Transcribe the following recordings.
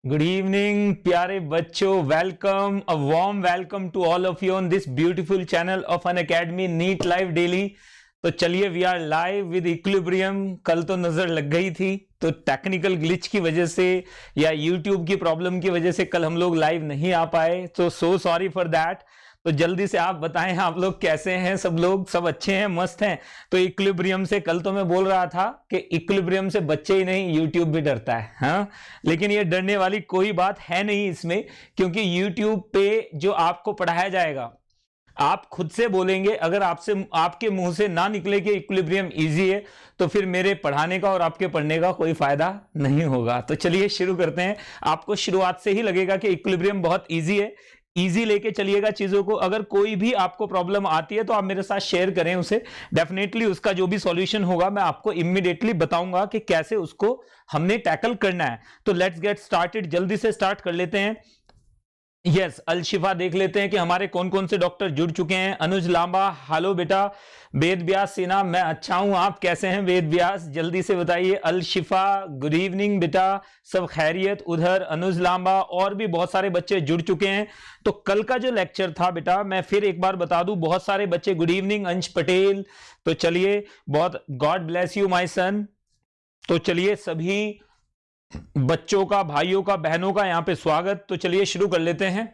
Good evening, प्यारे बच्चों. Welcome, a warm welcome to all of you on this beautiful channel of Unacademy NEET Live Daily. तो चलिए, we are live with equilibrium. कल तो नजर लग गई थी, तो टेक्निकल ग्लिच की वजह से या यूट्यूब की प्रॉब्लम की वजह से कल हम लोग लाइव नहीं आ पाए. तो सो सॉरी फॉर दैट. तो जल्दी से आप बताएं, आप लोग कैसे हैं? सब लोग सब अच्छे हैं, मस्त हैं? तो इक्विलिब्रियम से कल तो मैं बोल रहा था कि इक्विलिब्रियम से बच्चे ही नहीं, यूट्यूब भी डरता है. हाँ, लेकिन ये डरने वाली कोई बात है नहीं इसमें, क्योंकि यूट्यूब पे जो आपको पढ़ाया जाएगा, आप खुद से बोलेंगे. अगर आपसे आपके मुंह से ना निकले कि इक्विलिब्रियम इजी है, तो फिर मेरे पढ़ाने का और आपके पढ़ने का कोई फायदा नहीं होगा. तो चलिए शुरू करते हैं. आपको शुरुआत से ही लगेगा कि इक्विलिब्रियम बहुत इजी है. इजी लेके चलिएगा चीजों को. अगर कोई भी आपको प्रॉब्लम आती है तो आप मेरे साथ शेयर करें उसे. डेफिनेटली उसका जो भी सॉल्यूशन होगा मैं आपको इमीडिएटली बताऊंगा कि कैसे उसको हमने टैकल करना है. तो लेट्स गेट स्टार्टेड. जल्दी से स्टार्ट कर लेते हैं. यस, अलशिफा देख लेते हैं कि हमारे कौन कौन से डॉक्टर जुड़ चुके हैं. अनुज लांबा, हेलो बेटा. वेद व्यास सिन्हा, मैं अच्छा हूं, आप कैसे हैं वेद व्यास? जल्दी से बताइए. अलशिफा, गुड इवनिंग बेटा. सब खैरियत उधर? अनुज लांबा और भी बहुत सारे बच्चे जुड़ चुके हैं. तो कल का जो लेक्चर था बेटा, मैं फिर एक बार बता दूं, बहुत सारे बच्चे. गुड इवनिंग अंश पटेल. तो चलिए, बहुत God bless you my son. तो चलिए सभी बच्चों का, भाइयों का, बहनों का यहां पे स्वागत. तो चलिए शुरू कर लेते हैं.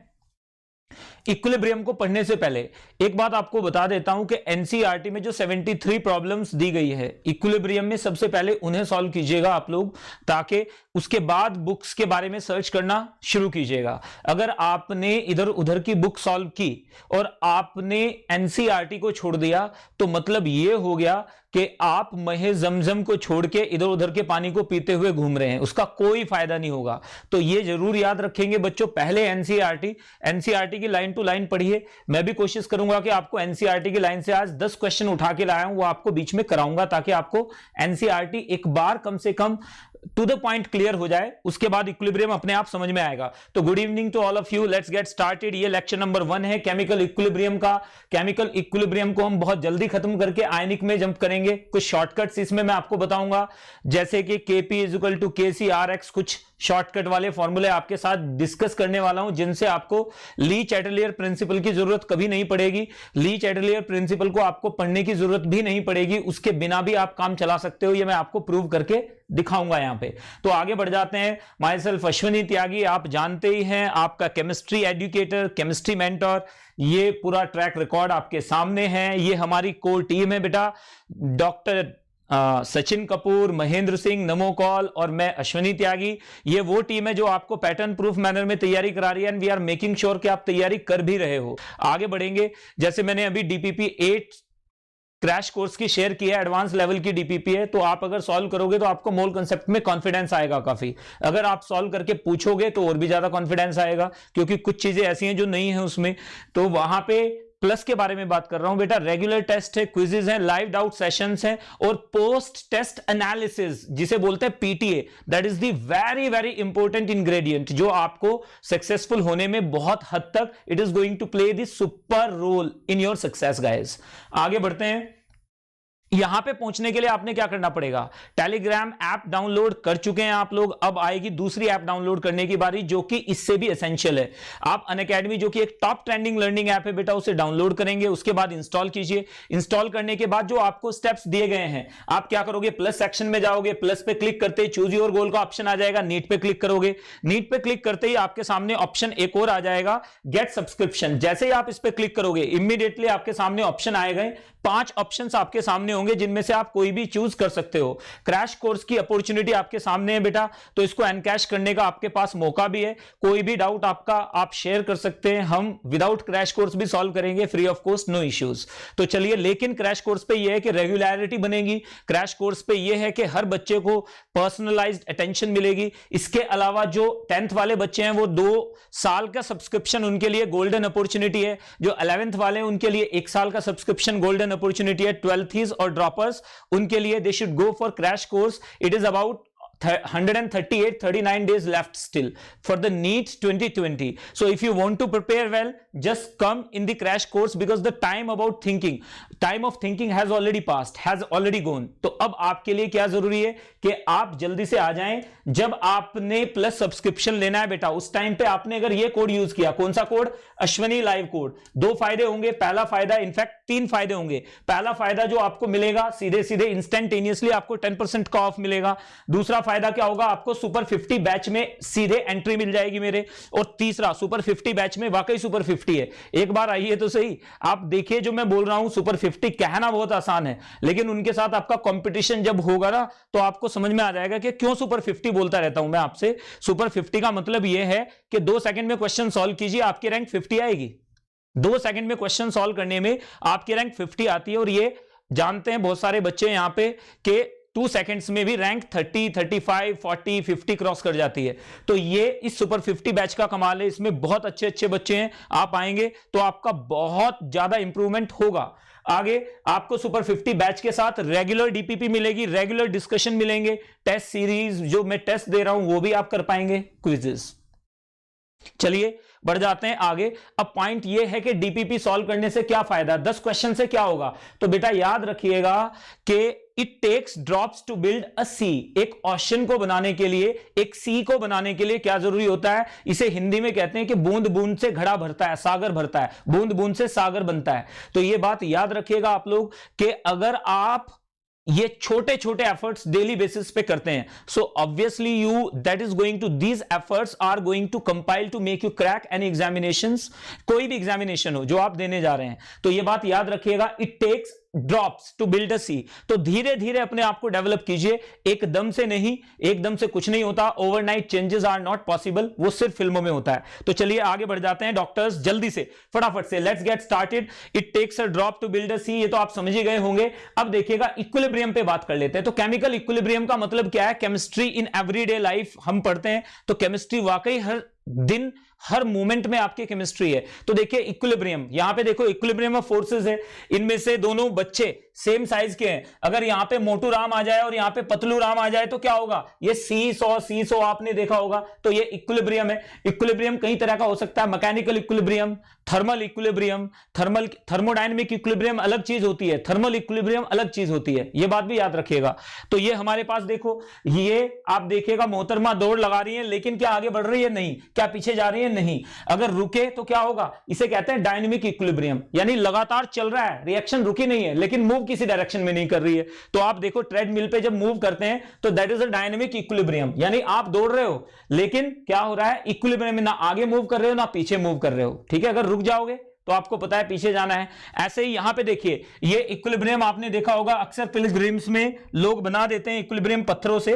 इक्विलिब्रियम को पढ़ने से पहले एक बात आपको बता देता हूं कि एनसीईआरटी में जो 73 प्रॉब्लम्स दी गई है इक्विलिब्रियम में, सबसे पहले उन्हें सॉल्व कीजिएगा आप लोग, ताकि उसके बाद बुक्स के बारे में सर्च करना शुरू कीजिएगा. अगर आपने इधर उधर की बुक सॉल्व की और आपने एनसीईआरटी को छोड़ दिया, तो मतलब यह हो गया कि आप महे जमजम को छोड़ के इधर उधर के पानी को पीते हुए घूम रहे हैं. उसका कोई फायदा नहीं होगा. तो यह जरूर याद रखेंगे बच्चों. पहले एनसीईआरटी की लाइन टू लाइन पढ़िए. मैं भी कोशिश करूंगा कि आपको एनसीईआरटी की लाइन से आज 10 क्वेश्चन उठा के लाया हूं, वो आपको बीच में कराऊंगा, ताकि आपको एनसीईआरटी एक बार कम से कम टू द पॉइंट क्लियर हो जाए. उसके बाद इक्विलिब्रियम अपने आप समझ में आएगा. तो good evening to all of you. Let's get started. ये लेक्चर नंबर 1 है केमिकल इक्विलिब्रियम का. केमिकल इक्विलिब्रियम को हम बहुत जल्दी खत्म करके आयनिक में जंप करेंगे. कुछ शॉर्टकट्स इसमें मैं आपको बताऊंगा, जैसे कि Kp इक्वल टू KcRx. कुछ शॉर्टकट वाले फॉर्मूले आपके साथ डिस्कस करने वाला हूं, जिनसे आपको ली चैटलियर प्रिंसिपल की जरूरत कभी नहीं पड़ेगी. ली चैटलियर प्रिंसिपल को आपको पढ़ने की जरूरत भी नहीं पड़ेगी. उसके बिना भी आप काम चला सकते हो. ये मैं आपको प्रूव करके दिखाऊंगा यहां पे. तो आगे बढ़ जाते हैं. माई सेल्फ अश्विनी त्यागी, आप जानते ही हैं, आपका केमिस्ट्री एजुकेटर, केमिस्ट्री मेंटर. ये पूरा ट्रैक रिकॉर्ड आपके सामने है. ये हमारी कोर टीम है बेटा. डॉक्टर सचिन कपूर, महेंद्र सिंह, नमो कॉल और मैं अश्विनी त्यागी. ये वो टीम है जो आपको पैटर्न प्रूफ मैनर में तैयारी करा रही है, and we are making sure कि आप तैयारी कर भी रहे हो. आगे बढ़ेंगे. जैसे मैंने अभी डीपीपी 8 क्रैश कोर्स की शेयर किया, एडवांस लेवल की डीपीपी है. तो आप अगर सॉल्व करोगे तो आपको मोल कंसेप्ट में कॉन्फिडेंस आएगा काफी. अगर आप सॉल्व करके पूछोगे तो और भी ज्यादा कॉन्फिडेंस आएगा, क्योंकि कुछ चीजें ऐसी हैं जो नहीं है उसमें. तो वहां पे प्लस के बारे में बात कर रहा हूं बेटा. रेगुलर टेस्ट है, क्विजेज हैं, लाइव डाउट सेशंस हैं, और पोस्ट टेस्ट एनालिसिस जिसे बोलते हैं PTA. That is the very very important ingredient, जो आपको सक्सेसफुल होने में बहुत हद तक it is going to play the super role in your success guys. आगे बढ़ते हैं. यहां पे पहुंचने के लिए आपने क्या करना पड़ेगा? टेलीग्राम ऐप डाउनलोड कर चुके हैं आप लोग. अब आएगी दूसरी ऐप डाउनलोड करने की बारी, जो कि इससे भी एसेंशियल है. आप अनअकैडमी, जो कि एक टॉप ट्रेंडिंग लर्निंग ऐप है बेटा, उसे डाउनलोड करेंगे. उसके बाद इंस्टॉल कीजिए. इंस्टॉल करने के बाद जो आपको स्टेप्स दिए गए हैं, आप क्या करोगे? प्लस सेक्शन में जाओगे. प्लस पे क्लिक करते ही चूज योर गोल का ऑप्शन आ जाएगा. नीट पे क्लिक करोगे. नीट पे क्लिक करते ही आपके सामने ऑप्शन एक और आ जाएगा, गेट सब्सक्रिप्शन. जैसे ही आप इस पे क्लिक करोगे, इमीडिएटली आपके सामने ऑप्शन आएगा. 5 ऑप्शंस आपके सामने होंगे, जिनमें से आप कोई भी चूज कर सकते हो. क्रैश कोर्स की अपॉर्चुनिटी आपके सामने है बेटा, तो इसको एनकैश करने का आपके पास मौका भी है. कोई भी डाउट आपका आप शेयर कर सकते हैं. हम विदाउट क्रैश कोर्स भी सॉल्व करेंगे, free of cost, no issues. तो चलिए, लेकिन क्रैश कोर्स पे यह है कि रेगुलरिटी बनेगी. क्रैश कोर्स पे यह है कि हर बच्चे को पर्सनलाइज्ड अटेंशन मिलेगी. इसके अलावा जो 10th वाले बच्चे हैं, वो 2 साल का सब्सक्रिप्शन उनके लिए गोल्डन अपॉर्चुनिटी है. जो 11th वाले हैं, उनके लिए 1 साल का सब्सक्रिप्शन गोल्डन अपॉर्चुनिटी है. 12th और ड्रॉपर्स, उनके लिए they should go for crash course. It is about 138, 39 days left still for the NEET 2020. So if you want to prepare well, just come in the crash course because the time of thinking has already passed, has already gone. तो अब आपके लिए क्या जरूरी है कि आप जल्दी से आ जाएं. जब आपने प्लस सब्सक्रिप्शन लेना है बेटा, उस टाइम पे आपने अगर ये कोड यूज किया, कौन सा कोड? Ashwani live code. 2 फायदे होंगे. पहला फायदा, इनफैक्ट 3 फायदे होंगे. पहला फायदा जो आपको मिलेगा, सीधे सीधे इंस्टेंटेनियसली आपको 10% का ऑफ मिलेगा. दूसरा फायदा क्या होगा? आपको सुपर 50 बैच में सीधे एंट्री मिल जाएगी मेरे. और तीसरा, सुपर 50 बैच में वाकई सुपर 50 है. एक बार आइए तो सही, आप देखिए जो मैं बोल रहा हूं. सुपर 50 कहना बहुत आसान है, लेकिन उनके साथ आपका कंपटीशन जब होगा ना, तो आपको समझ में आ जाएगा कि क्यों सुपर 50 बोलता रहता हूं मैं आपसे. सुपर 50 का मतलब यह है कि 2 सेकंड में क्वेश्चन सॉल्व कीजिए, आपकी रैंक 50 आएगी. 2 सेकंड में क्वेश्चन सॉल्व करने में आपकी रैंक 50 आती है. और ये जानते हैं बहुत सारे बच्चे यहां पे कि 2 सेकंड्स में भी रैंक 30, 35, 40, 50 क्रॉस कर जाती है. तो ये इस सुपर 50 बैच का कमाल है. इसमें बहुत अच्छे अच्छे बच्चे हैं. आप आएंगे तो आपका बहुत ज्यादा इंप्रूवमेंट होगा. आगे आपको सुपर 50 बैच के साथ रेगुलर डीपीपी मिलेगी, रेगुलर डिस्कशन मिलेंगे, टेस्ट सीरीज जो मैं टेस्ट दे रहा हूं वो भी आप कर पाएंगे, क्विजेस. चलिए बढ़ जाते हैं आगे. अब पॉइंट ये है कि डीपीपी सॉल्व करने से क्या फायदा, 10 क्वेश्चन से क्या होगा. तो बेटा याद रखिएगा कि it takes drops to build a sea. एक ओशन को बनाने के लिए, एक सी को बनाने के लिए क्या जरूरी होता है? इसे हिंदी में कहते हैं कि बूंद बूंद से घड़ा भरता है, सागर भरता है. बूंद बूंद से सागर बनता है. तो यह बात याद रखिएगा आप लोग कि अगर आप ये छोटे छोटे एफर्ट्स डेली बेसिस पे करते हैं, so obviously you that is going to, these efforts are going to compile to make you crack any examinations. कोई भी एग्जामिनेशन हो जो आप देने जा रहे हैं, तो ये बात याद रखिएगा. It takes drops to build a sea. तो धीरे धीरे अपने आप को डेवलप कीजिए, एकदम से नहीं. एकदम से कुछ नहीं होता. Overnight changes are not possible. वो सिर्फ फिल्मों में होता है. तो चलिए आगे बढ़ जाते हैं डॉक्टर्स, जल्दी से फटाफट से. Let's get started. It takes a drop to build a sea, ये तो आप समझ ही गए होंगे. अब देखिएगा इक्विलिब्रियम पे बात कर लेते हैं. तो केमिकल इक्विलिब्रियम का मतलब क्या है? केमिस्ट्री इन एवरीडे लाइफ हम पढ़ते हैं, तो केमिस्ट्री वाकई हर दिन हर मोमेंट में आपकी केमिस्ट्री है. तो देखिए इक्विलिब्रियम, यहां पे देखो इक्विलिब्रियम ऑफ फोर्सेस है. इनमें से दोनों बच्चे सेम साइज के हैं. अगर यहां पे मोटू राम आ जाए और यहां पे पतलू राम आ जाए तो क्या होगा? ये सी सॉ आपने देखा होगा. तो ये इक्विलिब्रियम है. इक्विलिब्रियम कई तरह का हो सकता है. Mechanical equilibrium, thermal equilibrium, thermodynamic equilibrium अलग चीज होती है, थर्मल इक्विलिब्रियम अलग चीज होती है. ये बात भी याद रखिएगा. तो ये हमारे पास देखो, ये आप देखिएगा मोहतरमा दौड़ लगा रही है, लेकिन क्या आगे बढ़ रही है? नहीं. क्या पीछे जा रही है? नहीं. अगर रुके तो क्या होगा? इसे कहते हैं डायनेमिक इक्विलिब्रियम, यानी लगातार चल रहा है, रिएक्शन रुकी नहीं है, लेकिन मूव किसी डायरेक्शन में नहीं कर रही है. तो आप देखो ट्रेडमिल पे जब मूव करते हैं तो that is a dynamic equilibrium, यानी आप दौड़ रहे हो लेकिन क्या हो रहा है? इक्विलिब्रियम में ना आगे मूव कर रहे हो ना पीछे मूव कर रहे हो. ठीक है, अगर रुक जाओगे तो आपको पता है पीछे जाना है. ऐसे ही यहां पे देखिए, ये इक्विलिब्रियम आपने देखा होगा अक्सर पिलग्रिम्स में लोग बना देते हैं इक्विलिब्रियम पत्थरों से.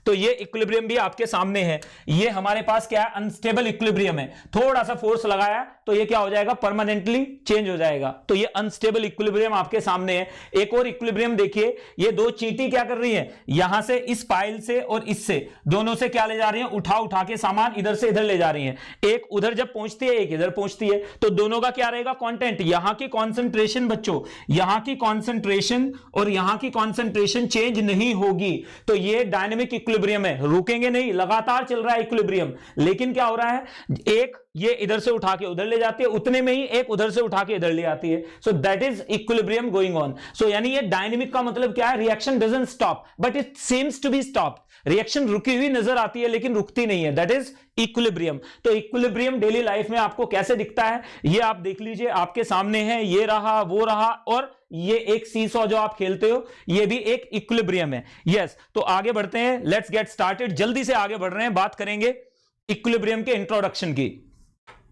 तो ये इक्विलिब्रियम भी आपके सामने है. ये हमारे पास क्या है? अनस्टेबल इक्विलिब्रियम है. थोड़ा सा फोर्स लगाया तो ये क्या हो जाएगा? परमानेंटली चेंज हो जाएगा. तो ये अनस्टेबल इक्विलिब्रियम आपके सामने है. एक और इक्विलिब्रियम देखिए, ये 2 चींटी क्या कर रही है? यहां से इस पाइल से और इससे दोनों से क्या ले जा रही है? उठा उठा के सामान इधर से इधर ले जा रही है. एक उधर जब पहुंचती है, एक इधर पहुंचती है. तो दोनों का क्या रहेगा? कंटेंट. यहां की कॉन्सेंट्रेशन बच्चों, यहां की कॉन्सेंट्रेशन और यहां की कॉन्सेंट्रेशन चेंज नहीं होगी. तो ये डायनेमिक इक्विलिब्रियम है, रुकेंगे नहीं, लगातार चल रहा है इक्विलिब्रियम. लेकिन क्या हो रहा है? एक ये इधर से उठा के उधर ले जाती है, उतने में ही एक उधर से उठा के इधर ले आती है. So that is equilibrium going on. So यानी ये डायनेमिक का मतलब क्या है? Reaction doesn't stop but it seems to be stopped. Reaction रुकी हुई नजर आती है लेकिन रुकती नहीं है. That is equilibrium. तो इक्विलिब्रियम डेली लाइफ में आपको कैसे दिखता है ये आप देख लीजिए, आपके सामने है. ये रहा, वो रहा, और ये एक सीसॉ जो आप खेलते हो, ये भी एक इक्विलिब्रियम है. यस. तो आगे बढ़ते हैं, लेट्स गेट स्टार्टेड. जल्दी से आगे बढ़ रहे हैं, बात करेंगे इक्विलिब्रियम के इंट्रोडक्शन की.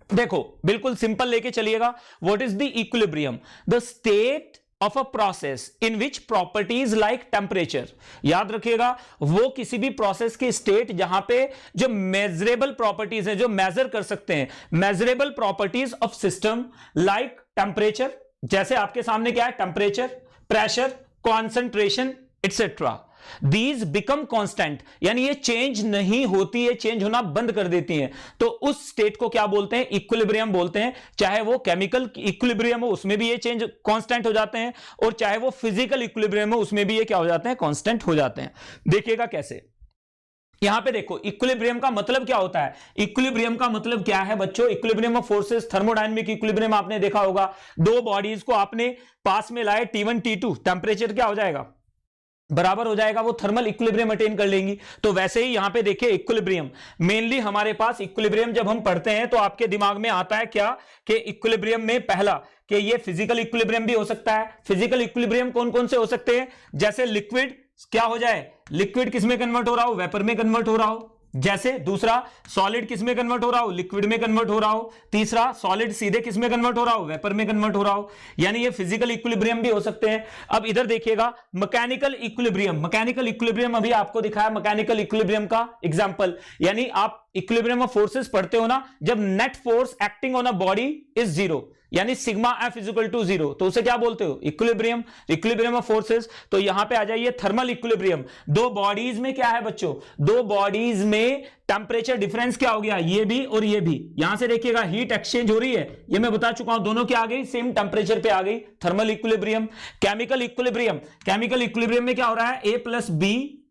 देखो बिल्कुल सिंपल लेके चलिएगा. What is the equilibrium? The state of a process in which properties like temperature. याद रखिएगा, वो किसी भी प्रोसेस की स्टेट जहां पे जो मेजरेबल प्रॉपर्टीज है, जो मेजर कर सकते हैं, measurable properties of system like temperature. जैसे आपके सामने क्या है? Temperature, pressure, concentration etcetera. These become constant, यानी ये चेंज नहीं होती है, चेंज होना बंद कर देती हैं. तो उस स्टेट को क्या बोलते हैं? इक्विलिब्रियम बोलते हैं. चाहे वो केमिकल इक्विलिब्रियम हो, उसमें भी ये चेंज कांस्टेंट हो जाते हैं, और चाहे वो फिजिकल इक्विलिब्रियम हो, उसमें भी ये क्या हो जाते हैं? कांस्टेंट हो जाते हैं. देखिएगा कैसे. यहां पे देखो इक्विलिब्रियम का मतलब क्या होता है, इक्विलिब्रियम का मतलब क्या है बच्चों, equilibrium of forces, thermodynamic equilibrium आपने देखा होगा, दो बॉडीज को आपने पास में लाए T1 T2, टेंपरेचर क्या हो जाएगा, बराबर हो जाएगा, वो थर्मल इक्विलिब्रियम अटेन कर लेंगी। तो वैसे ही यहां पे देखिए इक्विलिब्रियम, मेनली हमारे पास इक्विलिब्रियम जब हम पढ़ते हैं तो आपके दिमाग में आता है क्या कि इक्विलिब्रियम में पहला कि ये फिजिकल इक्विलिब्रियम भी हो सकता है। फिजिकल इक्विलिब्रियम कौन कौन से हो सकते हैं, जैसे लिक्विड क्या हो जाए, लिक्विड किस में कन्वर्ट हो रहा हो, वेपर में कन्वर्ट हो रहा हो, जैसे दूसरा सॉलिड किस में कन्वर्ट हो रहा हो, लिक्विड में कन्वर्ट हो रहा हो, तीसरा सॉलिड सीधे किस में कन्वर्ट हो रहा हो, वेपर में कन्वर्ट हो रहा हो, यानी ये फिजिकल इक्विलिब्रियम भी हो सकते हैं। अब इधर देखिएगा मैकेनिकल इक्विलिब्रियम, मैकेनिकल इक्विलिब्रियम अभी आपको दिखाया मैकेनिकल इक्विलिब्रियम का एग्जांपल, यानी आप इक्विलिब्रियम ऑफ फोर्सेस पढ़ते हो ना, जब net force acting on a body is zero, यानी sigma F is equal to zero, तो उसे क्या बोलते हो, इक्विलिब्रियम, इक्विलिब्रियम ऑफ फोर्सेस। तो यहां पे आ जाइए थर्मल इक्विलिब्रियम, दो बॉडीज में क्या है बच्चों, दो बॉडीज में टेंपरेचर डिफरेंस क्या हो गया, ये भी और ये भी, यहां से देखिएगा हीट एक्सचेंज हो रही है, ये मैं बता चुका हूं, दोनों क्या आ गई, सेम टेंपरेचर पे आ गई, thermal equilibrium. Chemical equilibrium, chemical equilibrium में क्या हो रहा है, ए प्लस बी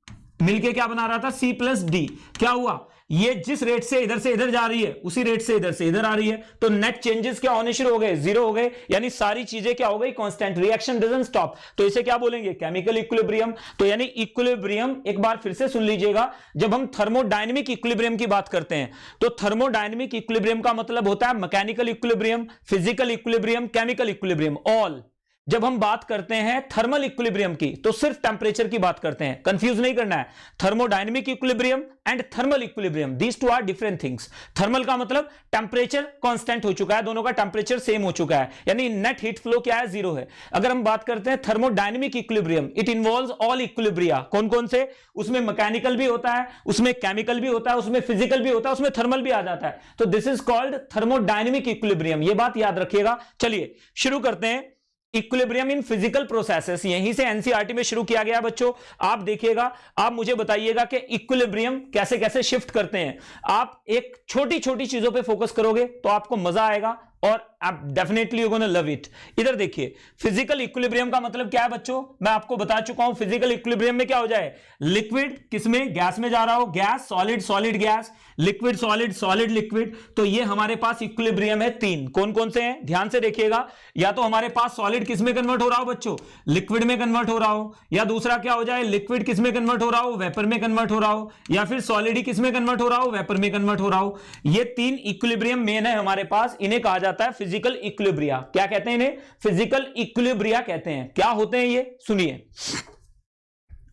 मिलके क्या बना रहा था, सी प्लस डी, क्या हुआ, ये जिस रेट से इधर जा रही है उसी रेट से इधर आ रही है, तो नेट चेंजेस क्या होने शुरू हो गए, जीरो हो गए, यानी सारी चीजें क्या हो गई, कांस्टेंट, रिएक्शन डजंट स्टॉप, तो इसे क्या बोलेंगे, केमिकल इक्विलिब्रियम। तो यानी इक्विलिब्रियम एक बार फिर से सुन लीजिएगा, जब हम थर्मोडायनेमिक इक्विलिब्रियम की बात करते हैं तो थर्मोडायनेमिक इक्विलिब्रियम का मतलब होता है mechanical equilibrium, physical equilibrium, chemical equilibrium, all. जब हम बात करते हैं थर्मल इक्विलिब्रियम की तो सिर्फ टेंपरेचर की बात करते हैं, कंफ्यूज नहीं करना है, thermodynamic equilibrium and thermal equilibrium, these two are different things. Thermal का मतलब टेंपरेचर कांस्टेंट हो चुका है, दोनों का टेंपरेचर सेम हो चुका है, यानी नेट हीट फ्लो क्या है, जीरो है। अगर हम बात करते हैं thermodynamic equilibrium, it involves all equilibria, कौन कौन से, उसमें मैकेनिकल भी होता है, उसमें केमिकल भी होता है, उसमें फिजिकल भी होता है, उसमें थर्मल भी आ जाता है, तो this is called thermodynamic equilibrium, ये बात याद रखिएगा। चलिए शुरू करते हैं, इक्विलिब्रियम इन फिजिकल प्रोसेसेस, यहीं से एनसीईआरटी में शुरू किया गया बच्चों। आप देखिएगा, आप मुझे बताइएगा कि इक्विलिब्रियम कैसे कैसे शिफ्ट करते हैं। आप एक छोटी छोटी चीजों पे फोकस करोगे तो आपको मजा आएगा और आप definitely you gonna love it. इधर देखिए, फिजिकल इक्विलिब्रियम का मतलब क्या है बच्चों, मैं आपको बता चुका हूं, फिजिकल इक्विलिब्रियम में क्या हो जाए, लिक्विड किसमें, गैस में जा रहा हो, gas solid, solid gas, liquid solid, solid liquid, तो ये हमारे पास इक्विलिब्रियम है तीन, कौन कौन से हैं, ध्यान से देखिएगा, या तो हमारे पास सॉलिड किसमें कन्वर्ट हो रहा हो बच्चों, लिक्विड में कन्वर्ट हो रहा हो, या दूसरा क्या हो जाए, लिक्विड किसमें कन्वर्ट हो रहा हो, वेपर में कन्वर्ट हो रहा हो, या फिर सॉलिड ही किसमें कन्वर्ट हो रहा हो, वेपर में कन्वर्ट हो रहा हो। ये तीन इक्विलिब्रियम मेन है हमारे पास, इन्हें कहा जाता है फिजिकल इक्विलिब्रिया। क्या कहते हैं इन्हें, फिजिकल इक्विलिब्रिया कहते हैं। क्या होते हैं ये, सुनिए,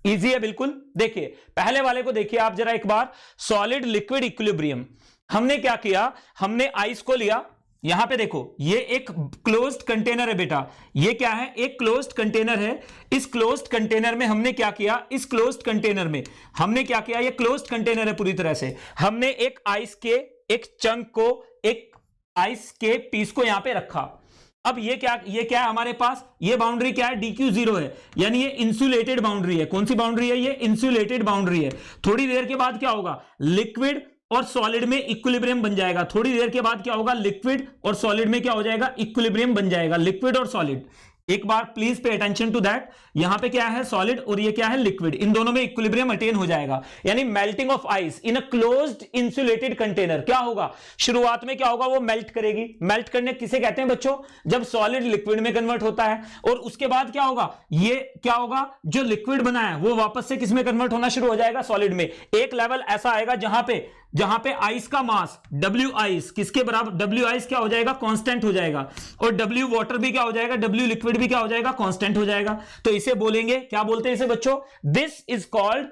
इजी है बिल्कुल। देखिए पहले वाले को देखिए आप जरा एक बार, सॉलिड लिक्विड इक्विलिब्रियम, हमने क्या किया, हमने आइस को लिया, यहां पे देखो ये एक क्लोज्ड कंटेनर है बेटा, ये क्या है, एक क्लोज्ड कंटेनर है। इस क्लोज्ड कंटेनर में हमने क्या किया, इस क्लोज्ड कंटेनर में हमने क्या किया, ये क्लोज्ड कंटेनर है पूरी तरह से, हमने एक आइस के एक चंक को, एक आइस के पीस को यहां पे रखा। अब ये क्या है हमारे पास, ये बाउंड्री क्या है, DQ0 है, यानी ये इंसुलेटेड बाउंड्री है। कौन सी बाउंड्री है, ये इंसुलेटेड बाउंड्री है। थोड़ी देर के बाद क्या होगा, लिक्विड और सॉलिड में इक्विलिब्रियम बन जाएगा। थोड़ी देर के बाद क्या होगा, लिक्विड और सॉलिड में क्या हो जाएगा, इक्विलिब्रियम बन जाएगा, लिक्विड और सॉलिड। एक बार please pay attention to that, यहां पे क्या है सॉलिड और ये क्या है लिक्विड, इन दोनों में इक्विलिब्रियम अटेन हो जाएगा, यानी melting of ice in a closed insulated container. क्या होगा, शुरुआत में क्या होगा, वो मेल्ट करेगी। मेल्ट करने किसे कहते हैं बच्चों, जब सॉलिड लिक्विड में कन्वर्ट होता है, और उसके बाद क्या होगा, ये क्या होगा, जो लिक्विड बना है वो वापस से किसमें कन्वर्ट होना शुरू हो जाएगा, सॉलिड में। एक लेवल ऐसा आएगा जहां पे आइस का मास W आइस किसके बराबर, W आइस क्या हो जाएगा, कांस्टेंट हो जाएगा, और W वाटर भी क्या हो जाएगा, W लिक्विड भी क्या हो जाएगा, कांस्टेंट हो जाएगा। तो इसे बोलेंगे, क्या बोलते हैं इसे बच्चों, this is called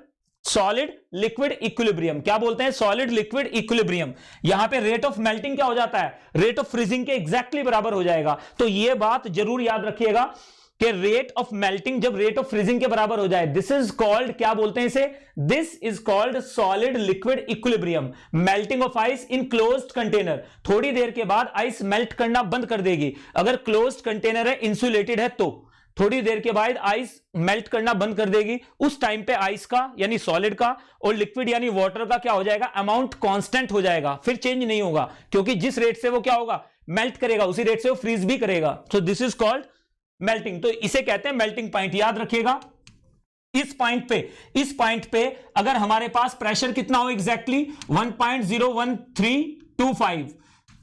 solid liquid equilibrium. क्या बोलते हैं, सॉलिड लिक्विड इक्विलिब्रियम। यहां पे रेट ऑफ मेल्टिंग क्या हो जाता है, रेट ऑफ फ्रीजिंग के एग्जैक्टली बराबर हो जाएगा। तो यह बात जरूर याद रखिएगा कि रेट ऑफ मेल्टिंग जब रेट ऑफ फ्रीजिंग के बराबर हो जाए, दिस इज कॉल्ड, क्या बोलते हैं इसे, this is called solid liquid equilibrium. Melting of ice in closed container, थोड़ी देर के बाद आइस मेल्ट करना बंद कर देगी। अगर क्लोज्ड कंटेनर है, इंसुलेटेड है, तो थोड़ी देर के बाद आइस मेल्ट करना बंद कर देगी। उस टाइम पे आइस का यानी सॉलिड का और लिक्विड यानी वाटर का क्या हो जाएगा, अमाउंट कांस्टेंट हो जाएगा, फिर चेंज नहीं होगा, क्योंकि जिस रेट से वो क्या होगा, मेल्ट करेगा, उसी रेट से वो फ्रीज भी करेगा। So this is called melting. तो इसे कहते हैं मेल्टिंग पॉइंट, याद रखिएगा। इस पॉइंट पे अगर हमारे पास प्रेशर कितना हो एग्जैक्टली 1.01325,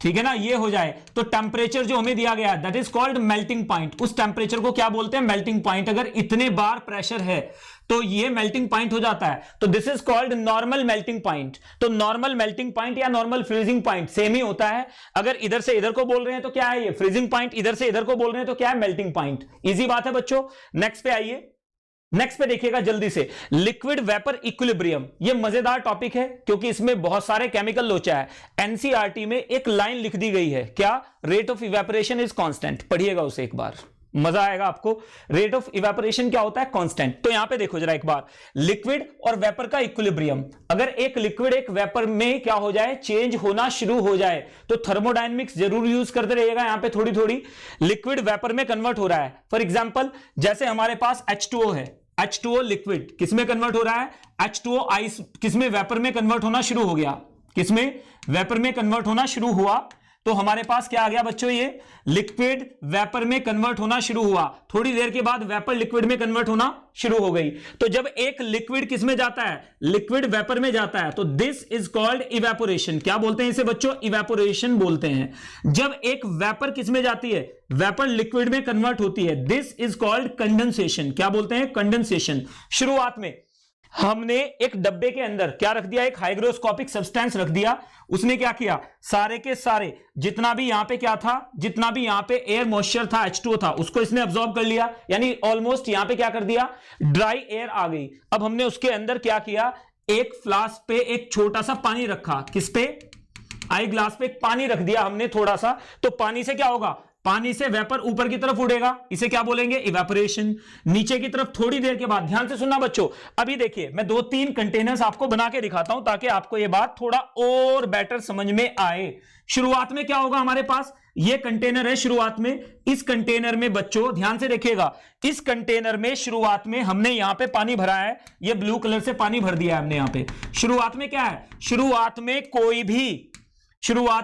ठीक है ना, ये हो जाए तो टेम्परेचर जो हमें दिया गया है that is called melting point. उस टेम्परेचर को क्या बोलते हैं? Melting point. अगर इतने बार प्रेशर है तो ये मेल्टिंग पॉइंट हो जाता है, तो this is called normal melting point. तो नॉर्मल मेल्टिंग पॉइंट या नॉर्मल फ्रीजिंग पॉइंट सेम ही होता है। अगर इधर से इधर को बोल रहे हैं तो क्या है ये फ्रीजिंग पॉइंट, इधर से इधर को बोल रहे हैं तो क्या है मेल्टिंग पॉइंट। इजी बात है बच्चों। नेक्स्ट पे आइए, नेक्स्ट पे देखिएगा जल्दी से, लिक्विड वेपर इक्विलिब्रियम। ये मजेदार टॉपिक है क्योंकि इसमें बहुत सारे केमिकल लोचा है। एनसीईआरटी में एक लाइन लिख दी गई है, क्या? Rate of evaporation is constant. पढ़िएगा उसे एक बार, मजा आएगा आपको। रेट ऑफ इवेपोरेशन क्या होता है? कांस्टेंट। तो यहां पे देखो जरा एक बार, लिक्विड और वेपर का इक्विलिब्रियम। अगर एक लिक्विड एक वेपर में क्या हो जाए, चेंज होना शुरू हो जाए, तो थर्मोडायनेमिक्स जरूर यूज करते रहिएगा। यहां पे थोड़ी थोड़ी लिक्विड वेपर में कन्वर्ट हो रहा है। फॉर एग्जांपल जैसे हमारे पास H2O है, H2O लिक्विड किसमें कन्वर्ट हो रहा है? H2O आइस किसमें? वेपर में कन्वर्ट होना शुरू हो गया। किसमें? वेपर में कन्वर्ट होना शुरू हुआ। तो हमारे पास क्या आ गया बच्चों? ये लिक्विड वेपर में कन्वर्ट होना शुरू हुआ। थोड़ी देर के बाद वेपर लिक्विड में कन्वर्ट होना शुरू हो गई। तो जब एक लिक्विड किस में जाता है? लिक्विड वेपर में जाता है, तो दिस इज कॉल्ड इवेपोरेशन। क्या बोलते हैं इसे बच्चों? इवेपोरेशन बोलते हैं। जब एक वेपर किस में जाती है? वेपर लिक्विड में कन्वर्ट होती है, दिस इज कॉल्ड कंडेंसेशन। क्या बोलते हैं? कंडेंसेशन। शुरुआत में हमने एक डब्बे के अंदर क्या रख दिया? एक हाइग्रोस्कोपिक सब्सटेंस रख दिया। उसने क्या किया? सारे के सारे जितना भी यहां पे क्या था, जितना भी यहां पे एयर मॉइस्चर था, H2O था, उसको इसने अब्सॉर्ब कर लिया। यानी ऑलमोस्ट यहां पे क्या कर दिया? ड्राई एयर आ गई। अब हमने उसके अंदर क्या किया? एक फ्लास्क पे एक छोटा सा पानी रखा। किस पे? आई ग्लास पे पानी रख दिया हमने थोड़ा सा। तो पानी से क्या होगा? पानी से वेपर ऊपर की तरफ उड़ेगा, इसे क्या बोलेंगे? इवेपोरेशन। नीचे की तरफ थोड़ी देर के बाद, ध्यान से सुनना बच्चों, अभी देखिए मैं 2-3 कंटेनर्स आपको बना के दिखाता हूं ताकि आपको यह बात थोड़ा और बेटर समझ में आए। शुरुआत में क्या होगा हमारे पास? ये कंटेनर है शुरुआत में। इस कंटेनर में बच्चों ध्यान से देखिएगा, इस कंटेनर में शुरुआत में हमने यहां पे पानी भरा है। ये ब्लू कलर से पानी भर दिया है हमने यहां पे। शुरुआत में क्या है? शुरुआत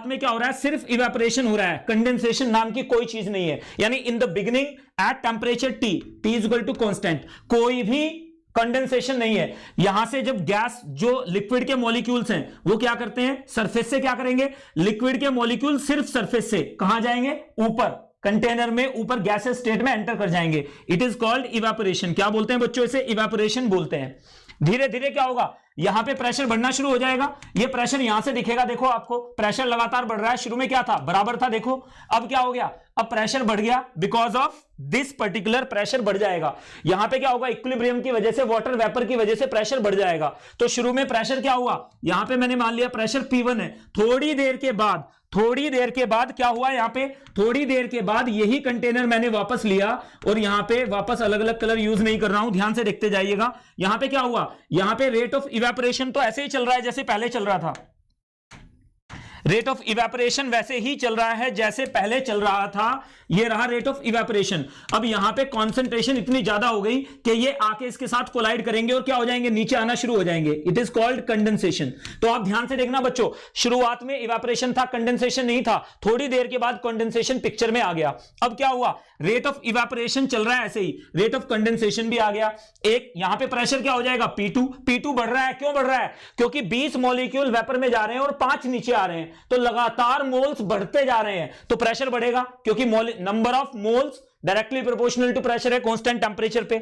में क्या हो रहा है? सिर्फ इवेपोरेशन हो रहा है, कंडेंसेशन नाम की कोई चीज नहीं है। यानी in the beginning at temperature T is equal to constant, कोई भी कंडेंसेशन नहीं है। यहां से जब गैस, जो लिक्विड के मॉलिक्यूल्स हैं वो क्या करते हैं? सरफेस से क्या करेंगे? लिक्विड के मॉलिक्यूल सिर्फ सरफेस से कहां जाएंगे? ऊपर कंटेनर में, ऊपर गैसेस स्टेट में एंटर कर जाएंगे। It is called evaporation. क्या बोलते हैं बच्चों? इसे इवेपोरेशन बोलते हैं। धीरे धीरे क्या होगा? यहां पे प्रेशर बढ़ना शुरू हो जाएगा। ये प्रेशर यहां से दिखेगा, देखो आपको प्रेशर लगातार बढ़ रहा है। शुरू में क्या था? बराबर था, देखो अब क्या हो गया? अब प्रेशर बढ़ गया। Because of this particular pressure बढ़ जाएगा। यहां पे क्या होगा? इक्विलिब्रियम की वजह से, वाटर वेपर की वजह से प्रेशर बढ़ जाएगा। तो शुरू में प्रेशर क्या हुआ? यहां पे मैंने मान लिया प्रेशर P1 है। थोड़ी देर के बाद क्या हुआ? यहां पे थोड़ी देर के बाद यही कंटेनर मैंने वापस लिया और यहां पे वापस अलग अलग कलर यूज नहीं कर रहा हूं, ध्यान से देखते जाइएगा। यहां पे क्या हुआ? यहां पे रेट ऑफ इवेपोरेशन तो ऐसे ही चल रहा है जैसे पहले चल रहा था। रेट ऑफ इवेपोरेशन वैसे ही चल रहा है जैसे पहले चल रहा था। ये रहा रेट ऑफ इवेपोरेशन। अब यहां पे कंसंट्रेशन इतनी ज्यादा हो गई कि ये आके इसके साथ कोलाइड करेंगे और क्या हो जाएंगे? नीचे आना शुरू हो जाएंगे। It is called condensation. तो आप ध्यान से देखना बच्चों, शुरुआत में इवेपोरेशन था, कंडेंसेशन नहीं था। थोड़ी देर के बाद कंडेंसेशन पिक्चर में आ गया। अब क्या हुआ? रेट ऑफ इवेपोरेशन चल रहा है ऐसे ही, रेट ऑफ कंडेंसेशन भी आ गया। एक यहां पे प्रेशर क्या हो जाएगा? P2 बढ़ रहा है। क्यों बढ़ रहा है? क्योंकि 20 मॉलिक्यूल वेपर में जा रहे हैं और 5 नीचे आ रहे हैं, तो लगातार मोल्स बढ़ते जा रहे हैं, तो प्रेशर बढ़ेगा क्योंकि number of moles directly proportional to pressure है कांस्टेंट टेंपरेचर पे।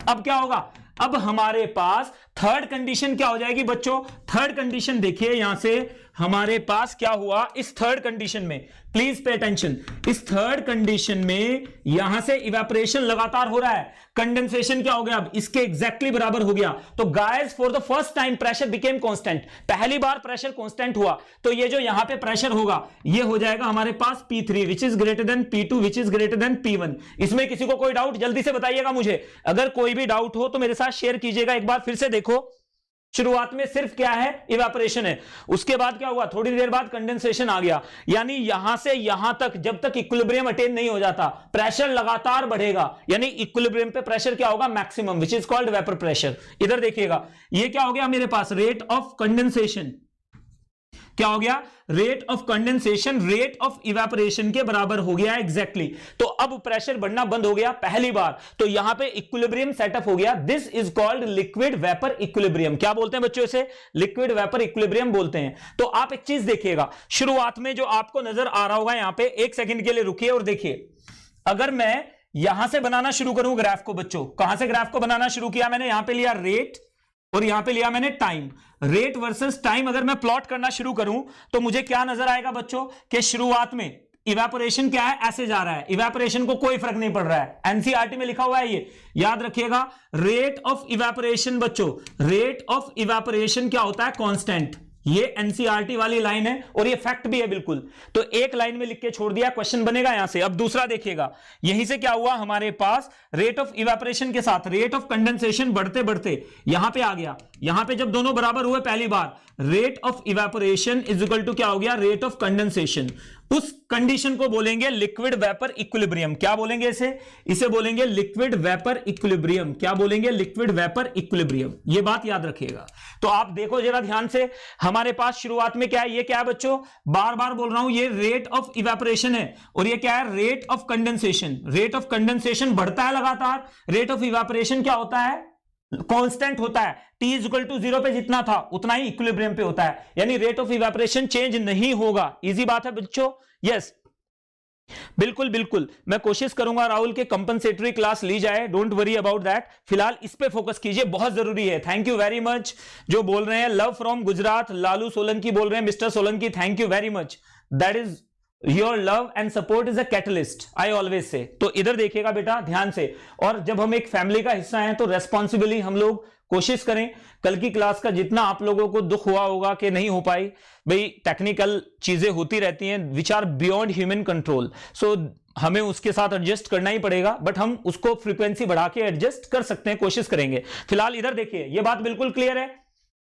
अब क्या होगा? अब हमारे पास थर्ड कंडीशन क्या हो जाएगी बच्चों? थर्ड कंडीशन देखिए, यहां से हमारे पास क्या हुआ? इस थर्ड कंडीशन में प्लीज पे अटेंशन, इस थर्ड कंडीशन में यहां से इवेपोरेशन लगातार हो रहा है, कंडेंसेशन क्या हो गया? अब इसके एग्जैक्टली बराबर हो गया। तो guys for the first time pressure became constant. पहली बार प्रेशर कांस्टेंट हुआ, तो ये जो यहां पे प्रेशर होगा ये हो जाएगा हमारे पास P3 which is greater than P2 which is greater than P1। इसमें किसी को कोई डाउट? जल्दी से बताइएगा मुझे। अगर कोई भी डाउट हो तो मेरे साथ शेयर कीजिएगा। एक बार फिर से देखो, शुरुआत में सिर्फ क्या है? इवेपोरेशन है। उसके बाद क्या हुआ? थोड़ी देर बाद कंडेंसेशन आ गया। यानी यहां से यहां तक जब तक इक्विलिब्रियम अटेन नहीं हो जाता, प्रेशर लगातार बढ़ेगा। यानी इक्विलिब्रियम पे प्रेशर क्या होगा? Maximum, which is called vapour pressure. इधर देखिएगा, ये क्या हो गया मेरे पास? Rate of condensation. क्या हो गया, rate of condensation rate of evaporation के बराबर हो गया एग्जैक्टली। तो अब प्रेशर बढ़ना बंद हो गया पहली बार, तो यहां पे इक्विलिब्रियम सेटअप हो गया। This is called liquid vapour equilibrium. क्या बोलते हैं बच्चों इसे, लिक्विड वेपर इक्विलिब्रियम बोलते हैं। तो आप एक चीज देखिएगा, शुरुआत में जो आपको नजर आ रहा होगा यहां पे, एक सेकंड के लिए रुकिए और देखिए, अगर मैं यहां से बनाना शुरू करूं ग्राफ को, बच्चों कहां से ग्राफ को बनाना शुरू किया मैंने, यहां पे लिया रेट और यहां पे लिया मैंने टाइम। रेट वर्सेस टाइम अगर मैं प्लॉट करना शुरू करूं तो मुझे क्या नजर आएगा बच्चों, कि शुरुआत में इवेपोरेशन क्या है, ऐसे जा रहा है, इवेपोरेशन को कोई फर्क नहीं पड़ रहा है। एनसीईआरटी में लिखा हुआ है ये, याद रखिएगा। रेट ऑफ इवेपोरेशन बच्चों, रेट ऑफ इवेपोरेशन क्या होता है, कांस्टेंट। ये एनसीईआरटी वाली लाइन है और ये फैक्ट भी है बिल्कुल। तो एक लाइन में लिख के छोड़ दिया, क्वेश्चन बनेगा यहां से। अब दूसरा देखिएगा, यहीं से क्या हुआ हमारे पास, रेट ऑफ इवेपोरेशन के साथ रेट ऑफ कंडेंसेशन बढ़ते बढ़ते यहां पे आ गया। यहां पे जब दोनों बराबर हुए पहली बार, rate of evaporation is equal to क्या हो गया, रेट ऑफ कंडेंसेशन। उस कंडीशन को बोलेंगे लिक्विड वेपर इक्विलिब्रियम। क्या बोलेंगे इसे बोलेंगे लिक्विड वेपर इक्विलिब्रियम। क्या बोलेंगे, लिक्विड वेपर इक्विलिब्रियम। ये बात याद रखिएगा। तो आप देखो जरा ध्यान से, हमारे पास शुरुआत में क्या है, ये क्या है बच्चों, बार बार बोल रहा हूं, ये रेट ऑफ इवेपोरेशन है और ये क्या है, rate of condensation. Rate of condensation बढ़ता है लगातार, रेट ऑफ इवेपोरेशन क्या होता है, कांस्टेंट होता है। T इज इक्वल टू 0 पे जितना था उतना ही इक्विलिब्रियम पे होता है, यानी रेट ऑफ इवेपोरेशन चेंज नहीं होगा। इजी बात है बच्चों, यस बिल्कुल बिल्कुल। मैं कोशिश करूंगा राहुल के कंपनसेटरी क्लास ली जाए, डोंट वरी अबाउट दैट। फिलहाल इस पे फोकस कीजिए, बहुत जरूरी है। थैंक यू वेरी मच जो बोल रहे हैं, लव फ्रॉम गुजरात, लालू सोलंकी बोल रहे हैं, mister Solanki thank you very much. That is your love and support is a catalyst, I always say. तो इधर देखिएगा बेटा ध्यान से, और जब हम एक फैमिली का हिस्सा हैं तो रेस्पॉन्सिबली हम लोग कोशिश करें, कल की क्लास का जितना आप लोगों को दुख हुआ होगा कि नहीं हो पाई, भाई टेक्निकल चीजें होती रहती हैं which are beyond human control, so हमें उसके साथ एडजस्ट करना ही पड़ेगा, बट हम उसको फ्रीक्वेंसी बढ़ा के एडजस्ट कर सकते हैं, कोशिश करेंगे। फिलहाल इधर देखिए, ये बात बिल्कुल क्लियर है,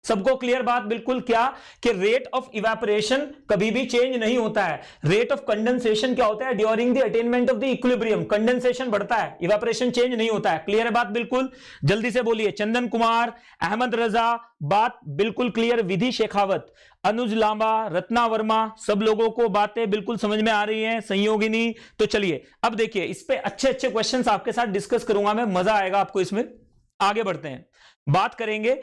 सबको क्लियर बात बिल्कुल, क्या कि रेट ऑफ इवेपोरेशन कभी भी चेंज नहीं होता है। रेट ऑफ कंडेंसेशन क्या होता है, during the attainment of the equilibrium, condensation बढ़ता है, इवेपोरेशन चेंज नहीं होता है। क्लियर है बात बिल्कुल, जल्दी से बोलिए। चंदन कुमार, अहमद रजा, बात बिल्कुल क्लियर। विधि शेखावत, अनुज लांबा, रत्ना वर्मा, सब लोगों को बातें बिल्कुल समझ में आ रही हैं। संयोगिनी, तो चलिए अब देखिए, इस पे अच्छे अच्छे क्वेश्चंस आपके साथ डिस्कस करूंगा मैं, मजा आएगा आपको इसमें। आगे बढ़ते हैं, बात करेंगे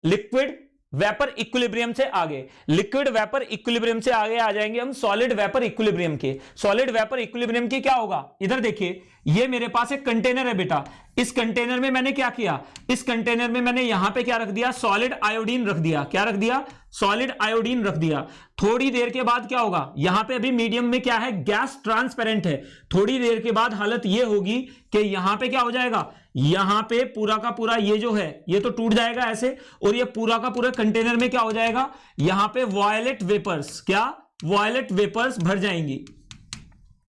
लिक्विड वेपर इक्विलिब्रियम से आगे। लिक्विड वेपर इक्विलिब्रियम से आगे आ जाएंगे हम सॉलिड वेपर इक्विलिब्रियम के। सॉलिड वेपर इक्विलिब्रियम की क्या होगा, इधर देखिए, ये मेरे पास एक कंटेनर है बेटा, इस कंटेनर में मैंने क्या किया, इस कंटेनर में मैंने यहां पे क्या रख दिया, सॉलिड आयोडीन रख दिया। क्या रख दिया, सॉलिड आयोडीन रख दिया। थोड़ी देर के बाद क्या होगा, यहां पे अभी मीडियम में क्या है, गैस ट्रांसपेरेंट है। थोड़ी देर के बाद हालत ये होगी कि यहां पे क्या हो जाएगा, यहां पे पूरा का पूरा ये जो है ये तो टूट जाएगा ऐसे, और ये पूरा का पूरा कंटेनर में क्या हो जाएगा, यहां पे वॉयलेट वेपर्स, क्या वॉयलेट वेपर्स भर जाएंगी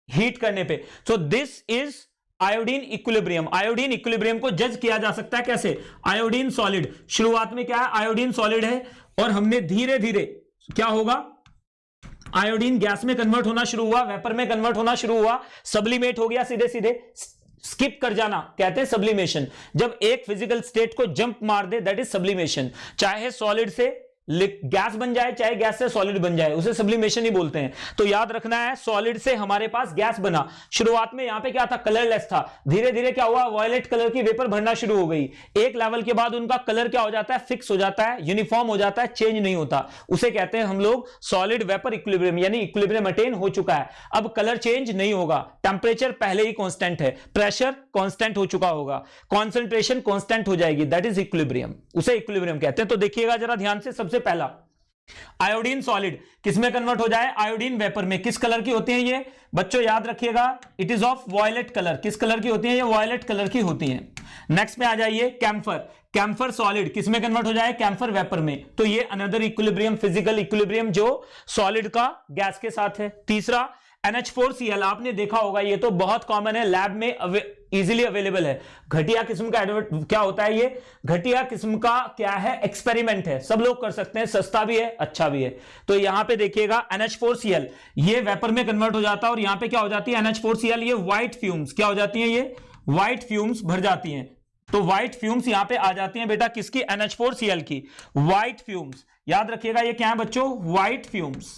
हीट करने पे। So this is iodine equilibrium. Iodine equilibrium को जज किया जा सकता है कैसे, आयोडीन सॉलिड, शुरुआत में क्या है, आयोडीन सॉलिड है, और हमने धीरे धीरे क्या होगा, आयोडीन गैस में कन्वर्ट होना शुरू हुआ, वेपर में कन्वर्ट होना शुरू हुआ, सब्लिमेट हो गया, सीधे सीधे स्किप कर जाना कहते हैं सब्लिमेशन। जब एक फिजिकल स्टेट को जंप मार दे, दैट इज सब्लिमेशन। चाहे सॉलिड से गैस बन जाए, चाहे गैस से सॉलिड बन जाए, उसे सब्लिमेशन ही बोलते हैं। तो याद रखना है, सॉलिड से हमारे पास गैस बना, शुरुआत में यहां पे क्या था, कलरलेस था, धीरे धीरे क्या हुआ, वॉयलेट कलर की वेपर भरना शुरू हो गई। एक लेवल के बाद उनका कलर क्या हो जाता है, फिक्स हो जाता है, यूनिफॉर्म हो जाता है, चेंज नहीं होता, उसे कहते हैं हम लोग सॉलिड वेपर इक्विलिब्रियम, यानी इक्विलिब्रियम अटेन हो चुका है। अब कलर चेंज नहीं होगा, टेंपरेचर पहले ही कांस्टेंट है, प्रेशर कांस्टेंट हो चुका होगा, कॉन्सेंट्रेशन कांस्टेंट हो जाएगी, दैट इज इक्विलिब्रियम, उसे इक्विलिब्रियम कहते हैं। तो देखिएगा जरा ध्यान से, सबसे पहला आयोडीन सॉलिड किसमें कन्वर्ट हो जाए, आयोडीन वेपर में। किस कलर की होती है ये बच्चों, याद रखिएगा, it is of violet colour. किस कलर की होती है ये, वॉयलेट कलर की होती है। नेक्स्ट में आ जाइए, कैम्फर। कैम्फर सॉलिड किसमें कन्वर्ट हो जाए, कैम्फर वेपर में। तो ये अनदर इक्विलिब्रियम, फिजिकल इक्विलिब्रियम जो सॉलिड का गैस के साथ है। तीसरा NH4Cl, आपने देखा होगा, ये तो बहुत कॉमन है, लैब में इजीली अवेलेबल है। घटिया किस्म का क्या होता है, ये घटिया किस्म का क्या है, एक्सपेरिमेंट है, सब लोग कर सकते हैं, सस्ता भी है, अच्छा भी है। तो यहां पे देखिएगा NH4Cl, ये वेपर में कन्वर्ट हो जाता है, और यहां पे क्या हो जाती है NH4Cl, ये व्हाइट फ्यूम्स क्या हो जाती है, ये व्हाइट फ्यूम्स भर जाती हैं। तो व्हाइट फ्यूम्स यहां पे आ जाती हैं बेटा किसकी, NH4Cl की। व्हाइट फ्यूम्स याद रखिएगा ये क्या है बच्चों, व्हाइट फ्यूम्स।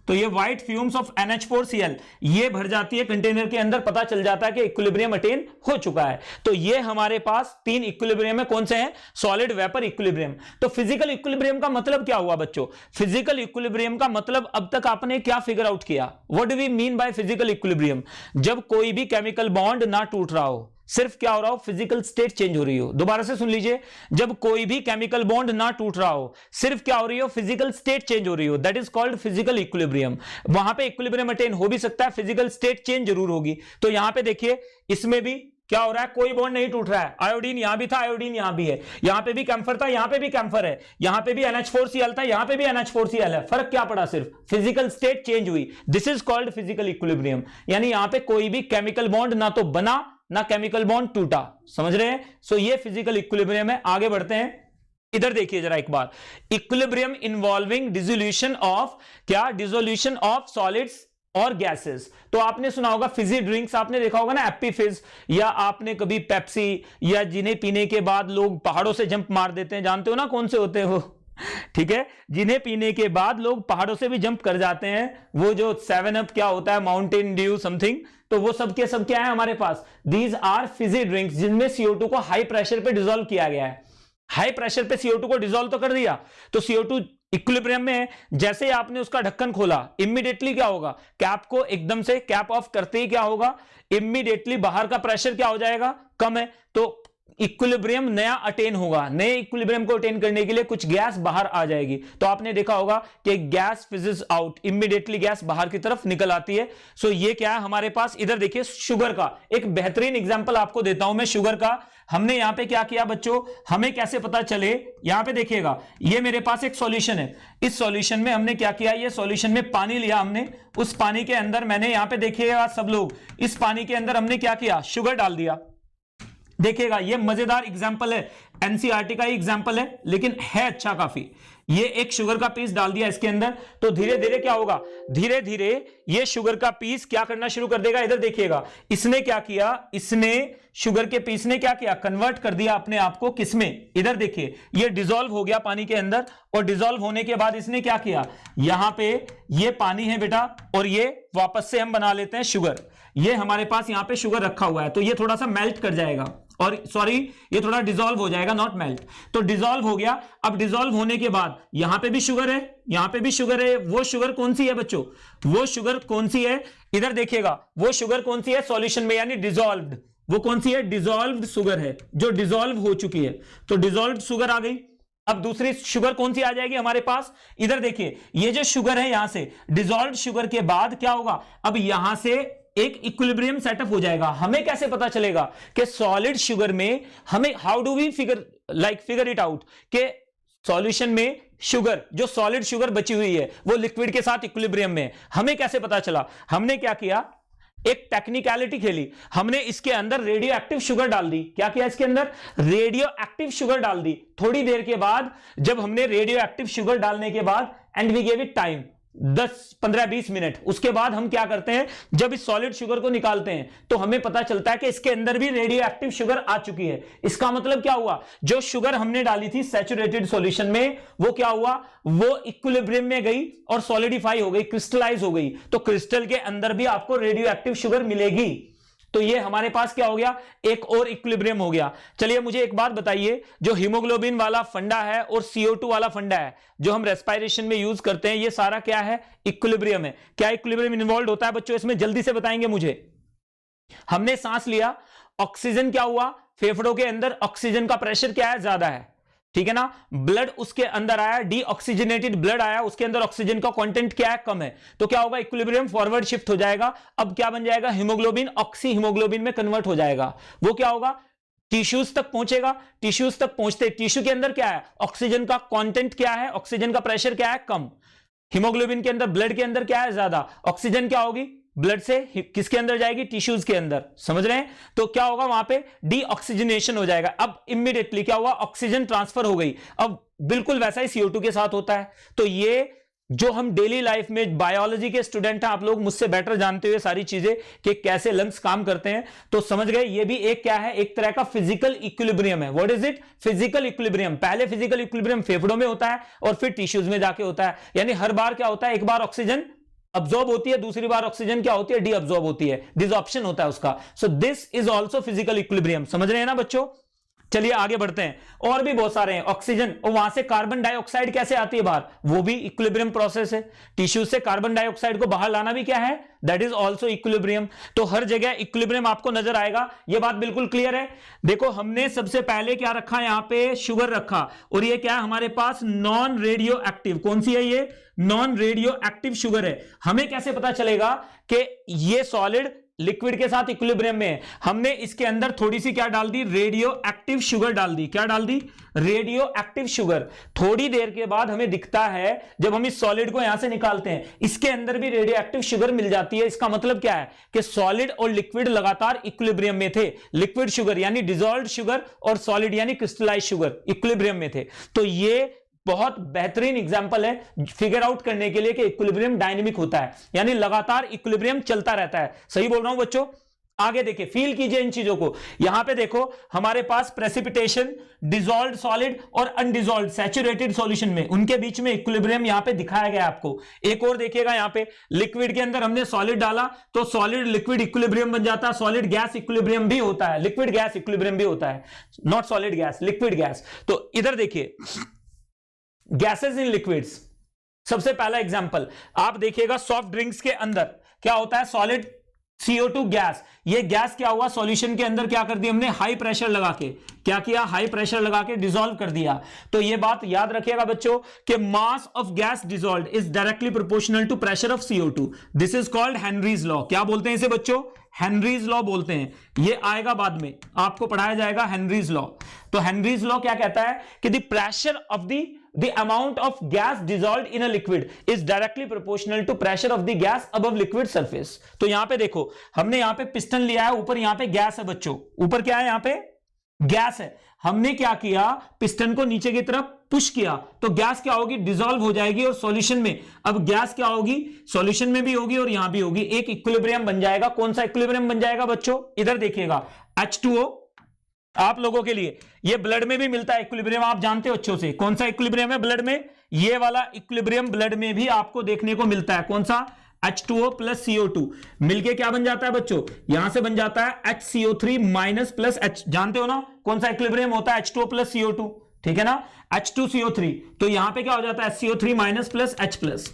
तो ये व्हाइट फ्यूम्स ऑफ NH4Cl ये भर जाती है कंटेनर के अंदर, पता चल जाता है कि इक्विलिब्रियम अटेन हो चुका है। तो ये हमारे पास 3 इक्विलिब्रियम है, कौन से हैं, सॉलिड वेपर इक्विलिब्रियम। तो फिजिकल इक्विलिब्रियम का मतलब क्या हुआ बच्चों, फिजिकल इक्विलिब्रियम का मतलब अब तक आपने क्या फिगर आउट किया, what do we mean by physical equilibrium, जब कोई भी केमिकल बॉन्ड ना टूट रहा हो, सिर्फ क्या हो रहा हो, फिजिकल स्टेट चेंज हो रही हो। दोबारा से सुन लीजिए, जब कोई भी केमिकल बॉन्ड ना टूट रहा हो, सिर्फ क्या हो रही हो, फिजिकल स्टेट चेंज हो रही हो, that is called physical equilibrium. वहां पे इक्विलिब्रियम अटेन हो भी सकता है, फिजिकल स्टेट चेंज जरूर होगी। तो यहां पे देखिए इसमें भी क्या हो रहा है, कोई बॉन्ड नहीं टूट रहा है, आयोडीन यहां भी था, आयोडीन यहां भी है, यहां पे भी कैम्फर था, यहां पे भी कैम्फर है, यहां पे भी NH4Cl था, यहां पे भी NH4Cl है। फर्क क्या पड़ा, सिर्फ फिजिकल स्टेट चेंज हुई। This is called physical equilibrium. यानी यहां पे कोई भी केमिकल बॉन्ड ना तो बना ना केमिकल बॉन्ड टूटा, समझ रहे हैं। सो ये फिजिकल इक्विलिब्रियम है। आगे बढ़ते हैं, इधर देखिए जरा एक बार, इक्विलिब्रियम इन्वॉल्विंग डिसोल्यूशन ऑफ, क्या, डिसोल्यूशन ऑफ सॉलिड्स और गैसेस। तो आपने सुना होगा फिजी ड्रिंक्स, आपने देखा होगा ना एप्पी फिज, या आपने कभी पेप्सी, या जिन्हें पीने के बाद लोग पहाड़ों से जंप मार देते हैं, जानते हो ना कौन से होते हैं वो, ठीक है, जिन्हें पीने के बाद लोग पहाड़ों से भी जंप कर जाते हैं, वो जो 7 अप क्या होता है, माउंटेन ड्यू समथिंग, तो वो सब के सब क्या है हमारे पास, दीज आर फिजी ड्रिंक्स, जिनमें CO2 को हाई प्रेशर पे डिसॉल्व किया गया है। हाई प्रेशर पे CO2 को डिसॉल्व तो कर दिया, तो CO2 इक्विलिब्रियम में है। जैसे ही आपने उसका ढक्कन खोला, इमीडिएटली क्या होगा, कैप को एकदम से कैप ऑफ करते ही क्या होगा, इमीडिएटली बाहर का प्रेशर क्या हो जाएगा, कम है। तो इक्विलिब्रियम नया अटेन होगा, नए इक्विलिब्रियम को अटेन करने के लिए कुछ गैस बाहर आ जाएगी। तो आपने देखा होगा कि गैस फिजेस आउट, इमीडिएटली गैस बाहर की तरफ निकल आती है। सो ये क्या है हमारे पास, इधर देखिए शुगर का एक बेहतरीन एग्जांपल आपको देता हूं मैं शुगर का। हमने यहां पे क्या किया बच्चों, हमें कैसे पता चले, यहां पे देखिएगा, ये मेरे पास एक सॉल्यूशन है, इस सॉल्यूशन में हमने क्या किया, ये सॉल्यूशन में पानी लिया हमने, उस पानी के अंदर मैंने, यहां पे देखिएगा सब लोग, इस पानी के अंदर हमने क्या किया, शुगर डाल दिया। देखिएगा ये मजेदार एग्जांपल है, एनसीईआरटी का ही एग्जांपल है, लेकिन है अच्छा काफी। ये एक शुगर का पीस डाल दिया इसके अंदर, तो धीरे धीरे क्या होगा, धीरे धीरे ये शुगर का पीस क्या करना शुरू कर देगा। इधर देखिएगा, इसने क्या किया, इसने शुगर के पीस ने क्या किया, कन्वर्ट कर दिया अपने आप को किसमें, इधर देखिए ये डिसॉल्व हो गया पानी के अंदर, और डिसॉल्व होने के बाद इसने क्या किया, यहां पे ये पानी है बेटा, और ये वापस से हम बना लेते हैं शुगर। ये हमारे पास यहां पे शुगर रखा हुआ है, तो ये थोड़ा सा मेल्ट कर जाएगा, और सॉरी ये थोड़ा डिसॉल्व हो जाएगा, नॉट मेल्ट। तो डिसॉल्व हो गया। अब डिसॉल्व होने के बाद यहां पे भी शुगर है, यहां पे भी शुगर है। वो शुगर कौन सी है बच्चों, वो शुगर कौन सी है, इधर देखिएगा, वो शुगर कौन सी है सॉल्यूशन में, यानी डिसॉल्व्ड, वो कौन सी है, डिसॉल्व्ड शुगर है, जो डिसॉल्व हो चुकी है। तो डिसॉल्व्ड शुगर आ गई। अब दूसरी शुगर कौन सी आ जाएगी हमारे पास, इधर देखिए, ये जो शुगर है यहां से डिसॉल्व्ड शुगर के बाद क्या होगा, अब यहां से एक इक्विलिब्रियम सेटअप हो जाएगा। हमें कैसे पता चलेगा कि सॉलिड शुगर में, हमें how do we figure it out कि सॉल्यूशन में शुगर, जो सॉलिड शुगर बची हुई है वो लिक्विड के साथ इक्विलिब्रियम में है। हमें कैसे पता चला, हमने क्या किया, एक टेक्निकलिटी खेली, हमने इसके अंदर रेडियो एक्टिव शुगर डाल दी। क्या किया, इसके अंदर रेडियो एक्टिव शुगर डाल दी। थोड़ी देर के बाद जब हमने रेडियो एक्टिव शुगर डालने के बाद, and we give it time 10-15-20 minute, उसके बाद हम क्या करते हैं, जब इस सॉलिड शुगर को निकालते हैं तो हमें पता चलता है कि इसके अंदर भी रेडियो एक्टिव शुगर आ चुकी है। इसका मतलब क्या हुआ, जो शुगर हमने डाली थी सैचुरेटेड सॉल्यूशन में, वो क्या हुआ, वो इक्विलिब्रियम में गई और सॉलिडिफाई हो गई, क्रिस्टलाइज हो गई। तो क्रिस्टल के अंदर भी आपको रेडियो एक्टिव शुगर मिलेगी। तो ये हमारे पास क्या हो गया, एक और इक्विलिब्रियम हो गया। चलिए मुझे एक बात बताइए, जो हीमोग्लोबिन वाला फंडा है और CO2 वाला फंडा है जो हम रेस्पिरेशन में यूज करते हैं, ये सारा क्या है, इक्विलिब्रियम है। क्या इक्विलिब्रियम इन्वॉल्व होता है बच्चों इसमें, जल्दी से बताएंगे मुझे। हमने सांस लिया, ऑक्सीजन क्या हुआ, फेफड़ों के अंदर ऑक्सीजन का प्रेशर क्या है, ज्यादा है, ठीक है ना। ब्लड उसके अंदर आया, डीऑक्सीजनेटेड ब्लड आया, उसके अंदर ऑक्सीजन का कंटेंट क्या है, कम है। तो क्या होगा, इक्विलिब्रियम फॉरवर्ड शिफ्ट हो जाएगा। अब क्या बन जाएगा, हीमोग्लोबिन ऑक्सी हीमोग्लोबिन में कन्वर्ट हो जाएगा। वो क्या होगा, टिश्यूज तक पहुंचेगा। टिश्यूज तक पहुंचते टिश्यू के अंदर क्या है, ऑक्सीजन का कंटेंट क्या है, ऑक्सीजन का प्रेशर क्या है, कम। हीमोग्लोबिन के अंदर, ब्लड के अंदर क्या है, ज्यादा। ऑक्सीजन क्या होगी, ब्लड से किसके अंदर जाएगी, टिश्यूज के अंदर, समझ रहे हैं। तो क्या होगा, वहां पे डीऑक्सीजनेशन हो जाएगा। अब इमीडिएटली क्या हुआ, ऑक्सीजन ट्रांसफर हो गई। अब बिल्कुल वैसा ही CO2 के साथ होता है। तो ये जो हम डेली लाइफ में, बायोलॉजी के स्टूडेंट हैं आप लोग, मुझसे बेटर जानते हुए सारी चीजें कि कैसे लंग्स काम करते हैं, तो समझ गए ये भी एक क्या है, एक तरह का फिजिकल इक्विलिब्रियम है। What is it? Physical equilibrium. पहले फिजिकल इक्विलिब्रियम फेफड़ों में होता है और फिर टिश्यूज में जाके होता है। यानी हर बार क्या होता है, एक बार ऑक्सीजन अब्सॉर्ब होती है, दूसरी बार ऑक्सीजन क्या होती है, डी अब्सॉर्ब होती है, डिसऑप्शन होता है उसका। So this is also physical equilibrium. समझ रहे हैं ना बच्चों? चलिए आगे बढ़ते हैं। और भी बहुत सारे हैं, ऑक्सीजन और वहां से कार्बन डाइऑक्साइड कैसे आती है बाहर, वो भी इक्विलिब्रियम प्रोसेस है। टिश्यू से कार्बन डाइऑक्साइड को बाहर लाना भी क्या है, दैट इज ऑल्सो इक्विलिब्रियम। तो हर जगह इक्विलिब्रियम आपको नजर आएगा, ये बात बिल्कुल क्लियर है। देखो हमने सबसे पहले क्या रखा, यहां पे शुगर रखा, और ये क्या है हमारे पास, नॉन रेडियो एक्टिव। कौन सी है ये? नॉन रेडियो एक्टिव शुगर है। हमें कैसे पता चलेगा कि ये सॉलिड लिक्विड के साथ इक्विलिब्रियम में है? हमने इसके अंदर थोड़ी सी क्या डाल दी, रेडियो एक्टिव शुगर डाल दी। क्या डाल दी? Radio active sugar. थोड़ी देर के बाद हमें दिखता है, जब हम इस सॉलिड को यहां से निकालते हैं, इसके अंदर भी रेडियो एक्टिव शुगर मिल जाती है। इसका मतलब क्या है कि सॉलिड और लिक्विड लगातार इक्विलिब्रियम में थे। लिक्विड शुगर यानी डिसॉल्व्ड शुगर और सॉलिड यानी क्रिस्टलाइज शुगर इक्विलिब्रियम में थे। तो ये बहुत बेहतरीन एग्जांपल है फिगर आउट करने के लिए कि इक्विलिब्रियम डायनेमिक होता है, यानी लगातार इक्विलिब्रियम चलता रहता है। सही बोल रहा हूं बच्चों? आगे देखिए, फील कीजिए इन चीजों को। यहां पे देखो हमारे पास प्रेसिपिटेशन, डिसॉल्व्ड सॉलिड और अनडिसॉल्व्ड सैचुरेटेड सॉल्यूशन में, उनके बीच में इक्विलिब्रियम यहां पे दिखाया गया आपको। एक और देखिएगा, यहां पे लिक्विड के अंदर हमने सॉलिड डाला तो सॉलिड लिक्विड इक्विलिब्रियम बन जाता है। सॉलिड गैस इक्विलिब्रियम भी होता है, लिक्विड गैस इक्विलिब्रियम भी होता है, not solid gas, liquid gas. तो इधर देखिए गैसेस इन लिक्विड्स, सबसे पहला एग्जांपल आप देखिएगा, सॉफ्ट ड्रिंक्स के अंदर क्या होता है, सॉलिड CO2 गैस। ये गैस क्या हुआ, सॉल्यूशन के अंदर क्या कर दिया हमने, हाई प्रेशर लगा के, क्या किया, हाई प्रेशर लगा के डिसॉल्व कर दिया। तो ये बात याद रखिएगा बच्चों कि mass of gas dissolved is directly proportional to pressure of CO2। This is called Henry's law. क्या बोलते हैं इसे बच्चों? हेनरीज लॉ बोलते हैं। ये आएगा बाद में, आपको पढ़ाया जाएगा हेनरीज लॉ। तो हेनरीज लॉ क्या कहता है कि the pressure of the amount of gas dissolved in a liquid is directly proportional to pressure of the gas above liquid surface। तो यहां पे देखो हमने यहां पे पिस्टन लिया है, ऊपर यहां पे गैस है बच्चों, ऊपर क्या है, यहां पे गैस है। हमने क्या किया, पिस्टन को नीचे की तरफ पुश किया तो गैस क्या होगी, डिसॉल्व हो जाएगी और सॉल्यूशन में, अब गैस क्या होगी, सॉल्यूशन में भी होगी और यहां भी होगी, एक इक्विलिब्रियम बन जाएगा। कौन सा इक्विलिब्रियम बन जाएगा बच्चों? इधर देखिएगा, H2O। आप लोगों के लिए ये ब्लड में भी मिलता है इक्विलिब्रियम, आप जानते हो अच्छे से। कौन सा इक्विलिब्रियम है ब्लड में? ये वाला इक्विलिब्रियम ब्लड में भी आपको देखने को मिलता है। कौन सा? H2O प्लस CO2 मिलके क्या बन जाता है बच्चों, यहां से बन जाता है HCO3 माइनस प्लस H। जानते हो ना कौन सा इक्विलिब्रियम होता है, H2O प्लस CO2, ठीक है ना, H2CO3। तो यहां पे क्या हो जाता है, HCO3 minus plus H plus,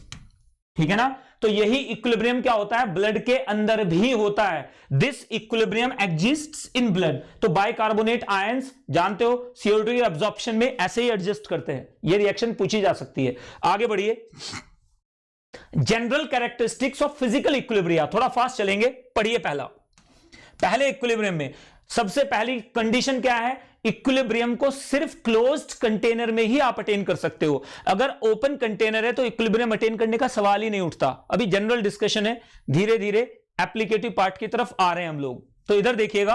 ठीक है ना। तो यही इक्विलिब्रियम क्या होता है, ब्लड के अंदर भी होता है। This equilibrium exists in blood. तो बाइकार्बोनेट आयंस जानते हो CO2 की एब्जॉर्प्शन में ऐसे ही एडजस्ट करते हैं। ये रिएक्शन पूछी जा सकती है। आगे बढ़िए, general characteristics of physical equilibria, थोड़ा फास्ट चलेंगे, पढ़िए। पहले इक्विलिब्रियम में सबसे पहली कंडीशन क्या है, इक्विलिब्रियम को सिर्फ क्लोज्ड कंटेनर में ही आप अटेन कर सकते हो। अगर ओपन कंटेनर है तो इक्विलिब्रियम अटेन करने का सवाल ही नहीं उठता। अभी जनरल डिस्कशन है, धीरे धीरे एप्लीकेटिव पार्ट की तरफ आ रहे हैं हम लोग। तो इधर देखिएगा,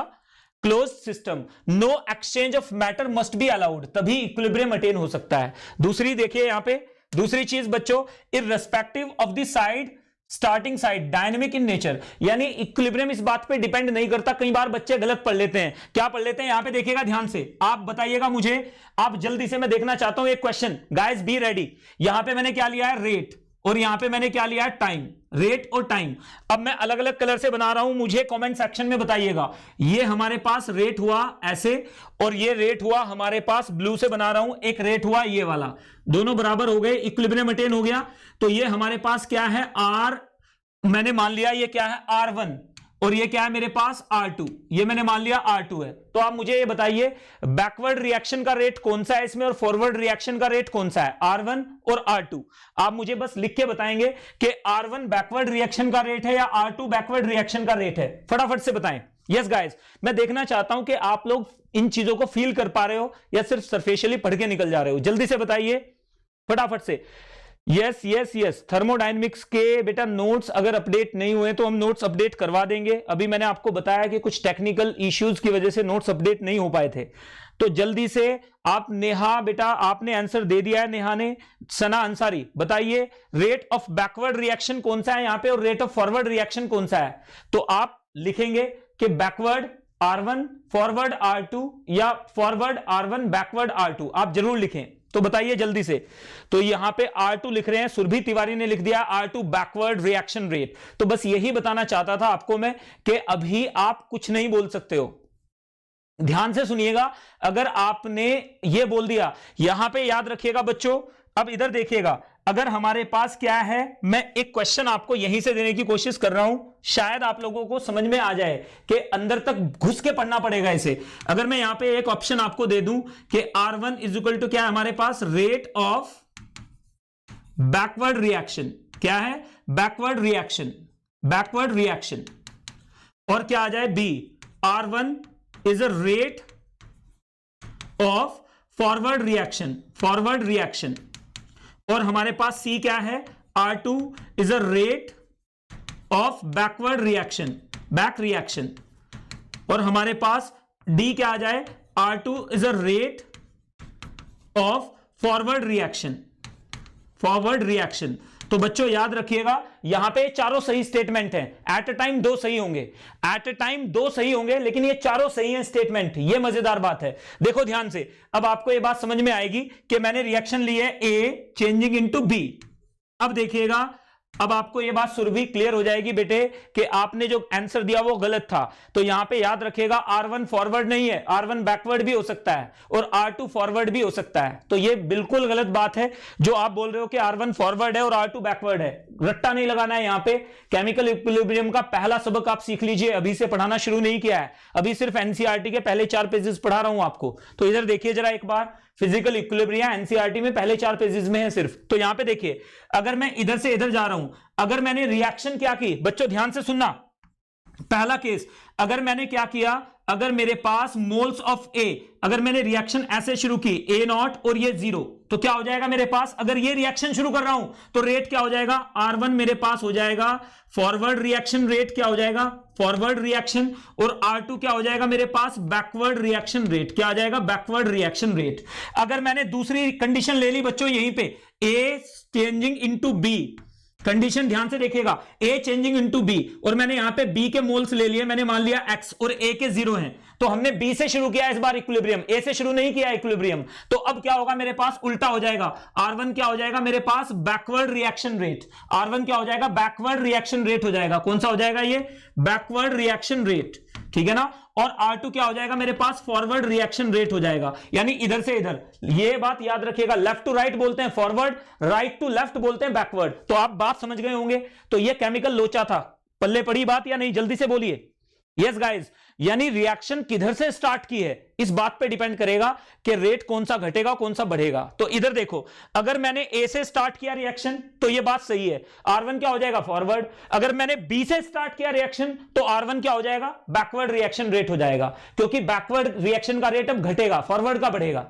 closed system, no exchange of matter must be allowed, तभी इक्विलिब्रियम अटेन हो सकता है। दूसरी देखिए यहां पे, दूसरी चीज बच्चों, irrespective of the side starting side dynamic in nature, यानी इक्विलिब्रियम इस बात पे डिपेंड नहीं करता। कई बार बच्चे गलत पढ़ लेते हैं। क्या पढ़ लेते हैं, यहां पे देखिएगा ध्यान से, आप बताइएगा मुझे, आप जल्दी से, मैं देखना चाहता हूं एक क्वेश्चन, गाइस बी रेडी। यहां पे मैंने क्या लिया है, रेट, और यहां पे मैंने क्या लिया है, टाइम, रेट और टाइम। अब मैं अलग अलग कलर से बना रहा हूं, मुझे कमेंट सेक्शन में बताइएगा। ये हमारे पास रेट हुआ ऐसे, और ये रेट हुआ हमारे पास, ब्लू से बना रहा हूं, एक रेट हुआ ये वाला, दोनों बराबर हो गए, इक्विलिब्रियम अटेन हो गया। तो ये हमारे पास क्या है, R, मैंने मान लिया ये क्या है, R1, और ये क्या है मेरे पास, R2, ये मैंने मान लिया R2 है। तो आप मुझे ये बताइए बैकवर्ड रिएक्शन का रेट कौन सा है इसमें, और फॉरवर्ड रिएक्शन का रेट कौन सा है, R1 और R2। आप मुझे बस लिख के बताएंगे कि R1 बैकवर्ड रिएक्शन का रेट है या R2 बैकवर्ड रिएक्शन का रेट है, फटाफट से बताएं। यस गाइस, मैं देखना चाहता हूं कि आप लोग इन चीजों को फील कर पा रहे हो या सिर्फ सरफेशियली पढ़ के निकल जा रहे हो। जल्दी से बताइए फटाफट से। यस यस यस, थर्मोडायनेमिक्स के बेटा नोट्स अगर अपडेट नहीं हुए तो हम नोट्स अपडेट करवा देंगे। अभी मैंने आपको बताया कि कुछ टेक्निकल इश्यूज की वजह से नोट्स अपडेट नहीं हो पाए थे। तो जल्दी से आप, नेहा बेटा आपने आंसर दे दिया है, नेहा ने। सना अंसारी बताइए रेट ऑफ बैकवर्ड रिएक्शन कौन सा है यहां पे और रेट ऑफ फॉरवर्ड रिएक्शन कौन सा है। तो आप लिखेंगे कि बैकवर्ड R1 फॉरवर्ड R2 या फॉरवर्ड R1 बैकवर्ड R2, आप जरूर लिखें। तो बताइए जल्दी से। तो यहां पे R2 लिख रहे हैं, सुरभि तिवारी ने लिख दिया R2 बैकवर्ड रिएक्शन रेट। तो बस यही बताना चाहता था आपको मैं कि अभी आप कुछ नहीं बोल सकते हो। ध्यान से सुनिएगा, अगर आपने ये बोल दिया, यहां पे याद रखिएगा बच्चों, अब इधर देखिएगा, अगर हमारे पास क्या है, मैं एक क्वेश्चन आपको यहीं से देने की कोशिश कर रहा हूं, शायद आप लोगों को समझ में आ जाए कि अंदर तक घुस के पढ़ना पड़ेगा इसे। अगर मैं यहां पे एक ऑप्शन आपको दे दूं कि R1 इज इक्वल टू क्या है हमारे पास, रेट ऑफ बैकवर्ड रिएक्शन, क्या है, बैकवर्ड रिएक्शन, बैकवर्ड रिएक्शन, और क्या आ जाए B, R1 is a rate of forward reaction, forward reaction, और हमारे पास C क्या है, R2 is a rate of backward reaction, back reaction, और हमारे पास D क्या आ जाए, R2 is a rate of forward reaction, forward reaction। तो बच्चों याद रखिएगा, यहां पे चारों सही स्टेटमेंट हैं, एट अ टाइम 2 सही होंगे, एट अ टाइम 2 सही होंगे, लेकिन ये चारों सही हैं स्टेटमेंट। ये मजेदार बात है, देखो ध्यान से, अब आपको ये बात समझ में आएगी कि मैंने रिएक्शन ली है A चेंजिंग इनटू B। अब देखिएगा, अब आपको यह बात सुरभि क्लियर हो जाएगी बेटे कि आपने जो आंसर दिया वो गलत था। तो यहां पे याद रखिएगा R1 फॉरवर्ड नहीं है, R1 बैकवर्ड भी हो सकता है और R2 फॉरवर्ड भी हो सकता है। तो ये बिल्कुल गलत बात है जो आप बोल रहे हो कि R1 फॉरवर्ड है और R2 बैकवर्ड है। रट्टा नहीं लगाना है यहां पे। केमिकल इक्विलिब्रियम का पहला सबक आप सीख लीजिए, अभी से पढ़ाना शुरू नहीं किया है, अभी सिर्फ एनसीईआरटी के पहले 4 पेजेस पढ़ा रहा हूं आपको। तो इधर देखिए जरा एक बार, फिजिकल इक्विलिब्रियम एनसीईआरटी में पहले 4 पेजेस में है सिर्फ। तो यहां पे देखिए, अगर मैं इधर से इधर जा रहा हूं, अगर मैंने रिएक्शन क्या की, बच्चों ध्यान से सुनना, पहला केस, अगर मैंने क्या किया, अगर मेरे पास मोल्स ऑफ ए, अगर मैंने रिएक्शन ऐसे शुरू की A0 और ये 0, तो क्या हो जाएगा मेरे पास, अगर ये रिएक्शन शुरू कर रहा हूं तो रेट क्या हो जाएगा, R1 मेरे पास हो जाएगा फॉरवर्ड रिएक्शन रेट, क्या हो जाएगा, फॉरवर्ड रिएक्शन, और R2 क्या हो जाएगा मेरे पास, बैकवर्ड रिएक्शन रेट, क्या आ जाएगा, बैकवर्ड रिएक्शन रेट। अगर मैंने दूसरी कंडीशन ले ली बच्चों यहीं पे, A changing into B, condition ध्यान से देखिएगा, A चेंजिंग इनटू B, और मैंने यहां पे B के मोल्स ले लिए, मैंने मान लिया X और A के 0 हैं, तो हमने B से शुरू किया इस बार इक्विलिब्रियम, A से शुरू नहीं किया इक्विलिब्रियम। तो अब क्या होगा मेरे पास, उल्टा हो जाएगा, R1 क्या हो जाएगा मेरे पास, बैकवर्ड रिएक्शन रेट, R1 क्या हो जाएगा, बैकवर्ड रिएक्शन रेट हो जाएगा। कौन सा हो जाएगा ये, बैकवर्ड रिएक्शन रेट, ठीक है ना, और R2 क्या हो जाएगा मेरे पास, फॉरवर्ड रिएक्शन रेट हो जाएगा। यानी इधर से इधर, ये बात याद रखिएगा, लेफ्ट टू राइट बोलते हैं फॉरवर्ड, राइट टू लेफ्ट बोलते हैं बैकवर्ड। तो आप बात समझ गए होंगे। तो ये केमिकल लोचा था, पल्ले पड़ी बात या नहीं, जल्दी से बोलिए। यस गाइस, यानी रिएक्शन किधर से स्टार्ट की है इस बात पे डिपेंड करेगा कि रेट कौन सा घटेगा कौन सा बढ़ेगा। तो इधर देखो, अगर मैंने ए से स्टार्ट किया रिएक्शन तो ये बात सही है, R1 क्या हो जाएगा, फॉरवर्ड। अगर मैंने बी से स्टार्ट किया रिएक्शन तो R1 क्या हो जाएगा, बैकवर्ड रिएक्शन रेट हो जाएगा, क्योंकि बैकवर्ड रिएक्शन का रेट अब घटेगा, फॉरवर्ड का बढ़ेगा।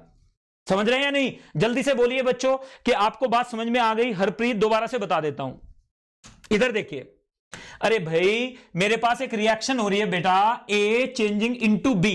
समझ रहे हैं या नहीं, जल्दी से बोलिए बच्चों कि आपको बात समझ में आ गई। हरप्रीत दोबारा से बता देता हूं, इधर देखिए, अरे भाई मेरे पास एक रिएक्शन हो रही है बेटा, A changing into B,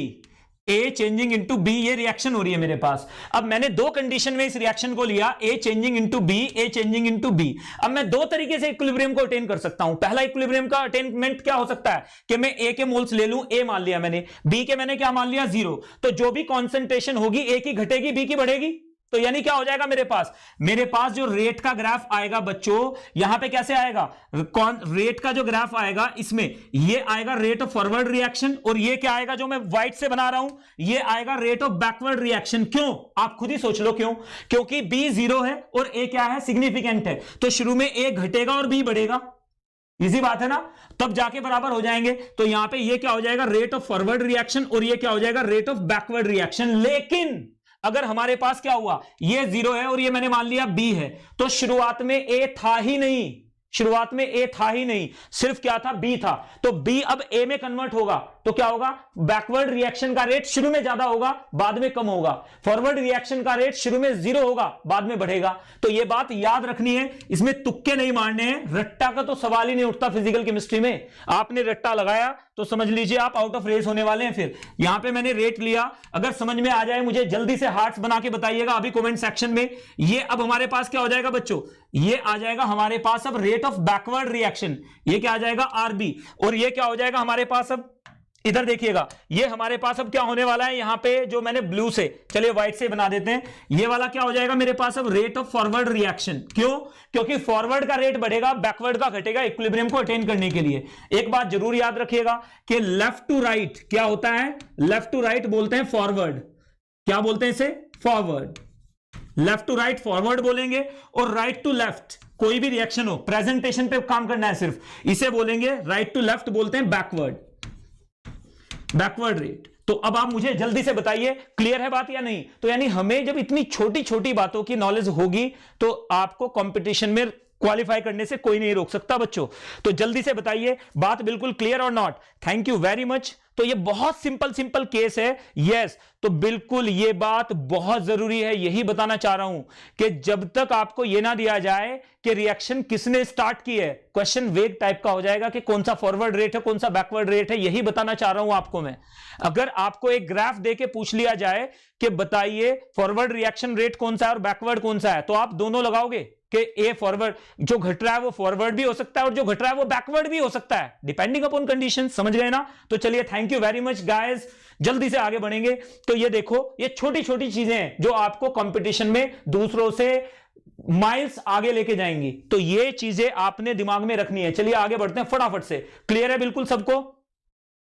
A changing into B, ये रिएक्शन हो रही है मेरे पास। अब मैंने 2 कंडीशन में इस रिएक्शन को लिया, A changing into B, A changing into B। अब मैं 2 तरीके से इक्विलिब्रियम को अटेन कर सकता हूं। पहला इक्विलिब्रियम का अटेनमेंट क्या हो सकता है कि मैं A के मोल्स ले लूं, A मान लिया मैंने, B के मैंने क्या मान लिया, 0, तो जो भी कॉन्सेंट्रेशन होगी A की घटेगी, B की बढ़ेगी। तो यानी क्या हो जाएगा मेरे पास जो रेट का ग्राफ आएगा बच्चों, यहां पे कैसे आएगा, रेट का जो ग्राफ आएगा इसमें ये आएगा रेट ऑफ फॉरवर्ड रिएक्शन, और ये क्या आएगा जो मैं व्हाइट से बना रहा हूं, ये आएगा रेट ऑफ बैकवर्ड रिएक्शन। क्यों, आप खुद ही सोच लो क्यों, क्योंकि B 0 है और A क्या है, सिग्निफिकेंट है, तो शुरू में A घटेगा और B बढ़ेगा। इसी बात है ना, तब जाके बराबर हो जाएंगे। तो यहां पे ये क्या हो जाएगा, रेट ऑफ फॉरवर्ड रिएक्शन, और ये क्या हो जाएगा, रेट ऑफ बैकवर्ड रिएक्शन। लेकिन अगर हमारे पास क्या हुआ, ये 0 है और ये मैंने मान लिया B है, तो शुरुआत में A था ही नहीं, शुरुआत में A था ही नहीं, सिर्फ क्या था, B था, तो B अब A में कन्वर्ट होगा। तो क्या होगा, बैकवर्ड रिएक्शन का रेट शुरू में ज्यादा होगा, बाद में कम होगा। फॉरवर्ड रिएक्शन का रेट शुरू में 0 होगा, बाद में बढ़ेगा। तो यह बात याद रखनी है, इसमें तुक्के नहीं मारने हैं। रट्टा का तो सवाल ही नहीं उठता फिजिकल केमिस्ट्री में। आपने रट्टा लगाया तो समझ लीजिए आप आउट ऑफ रेस होने वाले हैं। फिर यहां पे मैंने रेट लिया, अगर समझ में आ जाए मुझे जल्दी से हार्ट्स बना के बताइएगा अभी कमेंट सेक्शन में। ये अब हमारे पास क्या हो जाएगा बच्चों, ये आ जाएगा हमारे पास अब रेट ऑफ बैकवर्ड रिएक्शन, ये क्या आ जाएगा आरबी। और ये क्या हो जाएगा हमारे पास, अब इधर देखिएगा, ये हमारे पास अब क्या होने वाला है, यहां पे जो मैंने ब्लू से, चलिए व्हाइट से बना देते हैं, ये वाला क्या हो जाएगा मेरे पास अब रेट ऑफ फॉरवर्ड रिएक्शन। क्यों, क्योंकि फॉरवर्ड का रेट बढ़ेगा, बैकवर्ड का घटेगा इक्विलिब्रियम को अटेन करने के लिए। एक बात जरूर याद रखिएगा कि लेफ्ट टू राइट क्या होता है, लेफ्ट टू राइट बोलते हैं फॉरवर्ड। क्या बोलते हैं इसे, forward. Left to right forward बोलेंगे, और राइट टू लेफ्ट कोई भी रिएक्शन हो, प्रेजेंटेशन पे काम करना है सिर्फ, इसे बोलेंगे राइट टू लेफ्ट बोलते हैं बैकवर्ड, बैकवर्ड रेट। तो अब आप मुझे जल्दी से बताइए क्लियर है बात या नहीं। तो यानी हमें जब इतनी छोटी छोटी बातों की नॉलेज होगी तो आपको कंपटीशन में क्वालिफाई करने से कोई नहीं रोक सकता बच्चों। तो जल्दी से बताइए बात बिल्कुल क्लियर और not. Thank you very much. तो ये बहुत सिंपल केस है। यस, तो बिल्कुल ये बात बहुत जरूरी है, यही बताना चाह रहा हूं कि जब तक आपको ये ना दिया जाए कि रिएक्शन किसने स्टार्ट की है, क्वेश्चन वेग टाइप का हो जाएगा कि कौन सा फॉरवर्ड रेट है कौन सा बैकवर्ड रेट है, यही बताना चाह रहा हूं आपको मैं। अगर आपको एक ग्राफ देके पूछ लिया जाए कि बताइए फॉरवर्ड रिएक्शन रेट कौन सा है और बैकवर्ड कौन सा है, तो आप दोनों लगाओगे कि ए फॉरवर्ड, जो घट रहा है वो फॉरवर्ड भी हो सकता है और जो घट रहा है वो बैकवर्ड भी हो सकता है, डिपेंडिंग अपॉन कंडीशन। समझ गए ना। तो चलिए thank you very much guys, जल्दी से आगे बढ़ेंगे। तो ये देखो, ये छोटी छोटी चीजें हैं जो आपको कंपटीशन में दूसरों से माइल्स आगे लेके जाएंगी। तो ये चीजें आपने दिमाग में रखनी है। चलिए आगे बढ़ते हैं फटाफट से। क्लियर है बिल्कुल सबको?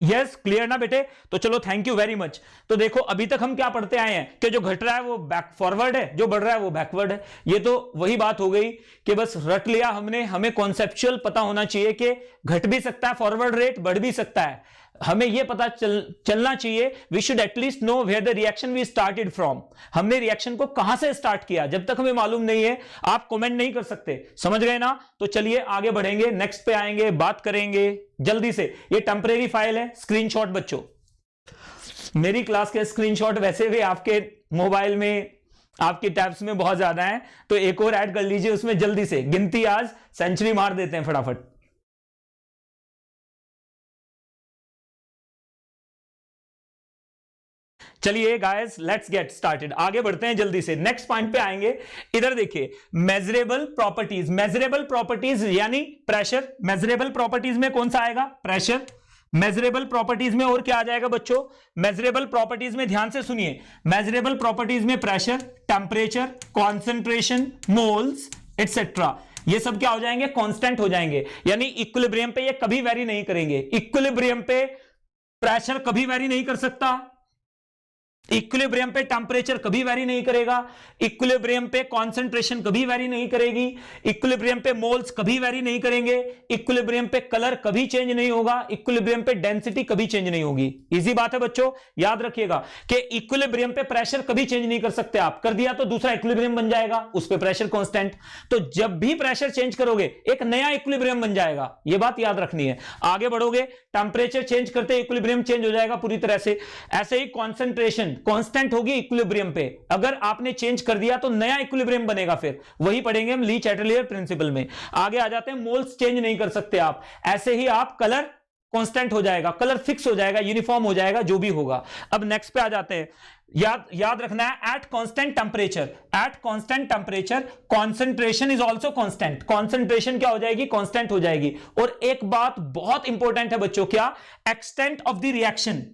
यस, क्लियर ना बेटे। तो चलो थैंक यू वेरी मच। तो देखो अभी तक हम क्या पढ़ते आए हैं कि जो घट रहा है वो बैक फॉरवर्ड है, जो बढ़ रहा है वो बैकवर्ड है। ये तो वही बात हो गई कि बस रट लिया हमने। हमें कॉन्सेप्चुअल पता होना चाहिए कि घट भी सकता है फॉरवर्ड रेट, बढ़ भी सकता है। हमें यह पता चलना चाहिए, we should atleast know where the reaction we started from. हमने रिएक्शन को कहां से स्टार्ट किया, जब तक हमें मालूम नहीं है आप कमेंट नहीं कर सकते। समझ गए ना। तो चलिए आगे बढ़ेंगे, नेक्स्ट पे आएंगे, बात करेंगे जल्दी से। ये टेम्परेरी फाइल है, स्क्रीनशॉट बच्चों। मेरी क्लास के स्क्रीनशॉट वैसे भी आपके मोबाइल में, आपके टैब्स में बहुत ज्यादा है, तो एक और ऐड कर लीजिए उसमें जल्दी से। गिनती आज सेंचुरी मार देते हैं फटाफट। चलिए गाइस लेट्स गेट स्टार्टेड, आगे बढ़ते हैं जल्दी से, नेक्स्ट पॉइंट पे आएंगे। इधर देखिए मेजरेबल प्रॉपर्टीज। मेजरेबल प्रॉपर्टीज यानी प्रेशर। मेजरेबल प्रॉपर्टीज में कौन सा आएगा, प्रेशर। मेजरेबल प्रॉपर्टीज में और क्या आ जाएगा बच्चों, मेजरेबल प्रॉपर्टीज में ध्यान से सुनिए, मेजरेबल प्रॉपर्टीज में pressure, temperature, concentration, moles etcetera, ये सब क्या हो जाएंगे, कांस्टेंट हो जाएंगे। यानी इक्विलिब्रियम पे ये कभी वेरी नहीं करेंगे। इक्विलिब्रियम पे प्रेशर कभी वेरी नहीं कर सकता, इक्विलिब्रियम पे टेंपरेचर कभी वेरी नहीं करेगा, इक्विलिब्रियम पे कंसंट्रेशन कभी वेरी नहीं करेगी, इक्विलिब्रियम पे मोल्स कभी वेरी नहीं करेंगे, इक्विलिब्रियम पे कलर कभी चेंज नहीं होगा, इक्विलिब्रियम पे डेंसिटी कभी चेंज नहीं होगी। इजी बात है बच्चों, याद रखिएगा कि इक्विलिब्रियम पे प्रेशर कभी चेंज नहीं कर सकते आप, कर दिया तो दूसरा इक्विलिब्रियम बन जाएगा, उस पे प्रेशर कांस्टेंट। तो जब भी प्रेशर चेंज करोगे एक नया इक्विलिब्रियम बन जाएगा, यह बात याद रखनी है। आगे बढ़ोगे, टेंपरेचर चेंज करते इक्विलिब्रियम चेंज हो जाएगा पूरी तरह से। ऐसे ही कॉन्सेंट्रेशन कांस्टेंट होगी इक्विलिब्रियम पे, अगर आपने चेंज कर दिया तो नया इक्विलिब्रियम बनेगा। फिर वही पढ़ेंगे हम ली चैटलियर प्रिंसिपल में। आगे आ जाते हैं, मोल्स चेंज नहीं कर सकते आप। ऐसे ही आप कलर कांस्टेंट हो जाएगा, कलर फिक्स हो जाएगा, यूनिफॉर्म हो जाएगा, जो भी होगा। अब नेक्स्ट पे आ जाते हैं, याद रखना है at constant temperature, at constant temperature concentration is also constant. Concentration क्या हो जाएगी, कांस्टेंट हो जाएगी। और एक बात बहुत इंपॉर्टेंट है बच्चों, क्या, extent of the reaction.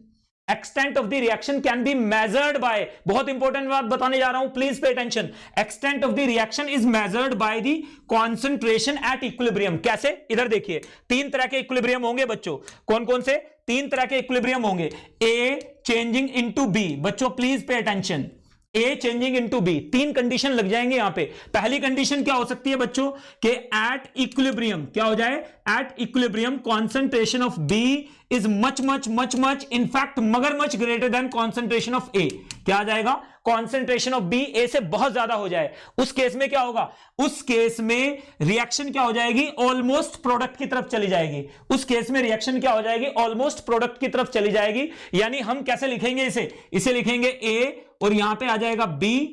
Extent of the reaction can be measured by, बहुत इंपॉर्टेंट बात बताने जा रहा हूं, please pay attention. Extent of the reaction is measured by the concentration at equilibrium. कैसे, इधर देखिए, तीन तरह के इक्विलिब्रियम होंगे बच्चों। कौन कौन से, तीन तरह के इक्विलिब्रियम होंगे। ए चेंजिंग इनटू बी, बच्चों please pay attention. A changing into B, तीन कंडीशन लग जाएंगे यहां पे। पहली कंडीशन क्या हो सकती है बच्चों कि एट इक्विलिब्रियम क्या हो जाए, at equilibrium concentration of B is much much much much in fact मगर much greater than concentration of A. क्या आ जाएगा, कॉन्सेंट्रेशन ऑफ बी ए से बहुत ज्यादा हो जाए, उस केस में क्या होगा, उस केस में रिएक्शन क्या हो जाएगी, ऑलमोस्ट प्रोडक्ट की तरफ चली जाएगी। उस केस में रिएक्शन क्या हो जाएगी, ऑलमोस्ट प्रोडक्ट की तरफ चली जाएगी। यानी हम कैसे लिखेंगे इसे लिखेंगे ए और यहां पे आ जाएगा बी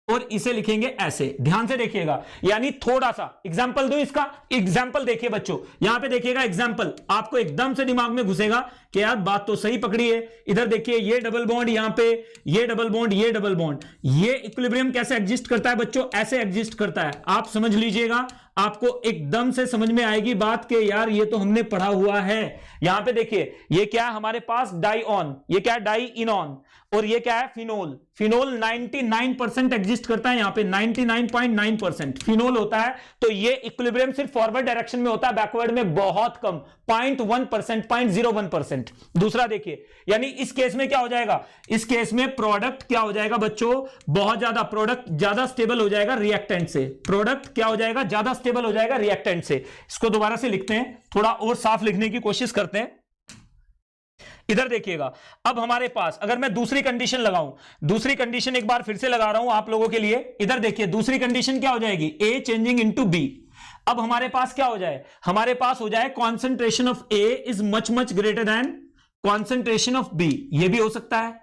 और इसे लिखेंगे ऐसे। ध्यान से देखिएगा, यानी थोड़ा सा एग्जांपल दूं इसका, एग्जांपल देखिए बच्चों, यहां पे देखिएगा एग्जांपल, आपको एकदम से दिमाग में घुसेगा कि यार बात तो सही पकड़ी है। इधर देखिए ये डबल बॉन्ड, यहां पे ये डबल बॉन्ड, ये डबल बॉन्ड, ये इक्विलिब्रियम कैसे एग्जिस्ट करता है बच्चों, ऐसे एग्जिस्ट करता है। आप समझ लीजिएगा, आपको एकदम से समझ में आएगी बात के यार ये तो हमने पढ़ा हुआ है। यहां पे देखिए ये क्या है हमारे पास, डाइऑन, ये क्या है डाइइनॉन, और ये क्या है फिनोल। फिनोल 99% एग्जिस्ट करता है, यहां पे 99.9% फिनोल होता है। तो ये इक्विलिब्रियम सिर्फ फॉरवर्ड डायरेक्शन में होता है, बैकवर्ड में बहुत कम, 0.1%, 0.01%। दूसरा देखिए, यानी इस केस में क्या हो जाएगा, इस केस में प्रोडक्ट क्या हो जाएगा बच्चों, बहुत ज्यादा प्रोडक्ट ज्यादा स्टेबल हो जाएगा रिएक्टेंट से। प्रोडक्ट क्या हो जाएगा, ज्यादा स्टेबल हो जाएगा रिएक्टेंट से। इसको दोबारा से लिखते हैं, थोड़ा और साफ लिखने की कोशिश करते हैं। इधर देखिएगा, अब हमारे पास अगर मैं दूसरी कंडीशन लगाऊं, दूसरी कंडीशन एक बार फिर से लगा रहा हूं आप लोगों के लिए। इधर देखिए दूसरी कंडीशन क्या हो जाएगी, ए चेंजिंग इनटू बी। अब हमारे पास क्या हो जाए, हमारे पास हो जाए concentration of A is much much greater than concentration of B, ये भी हो सकता है।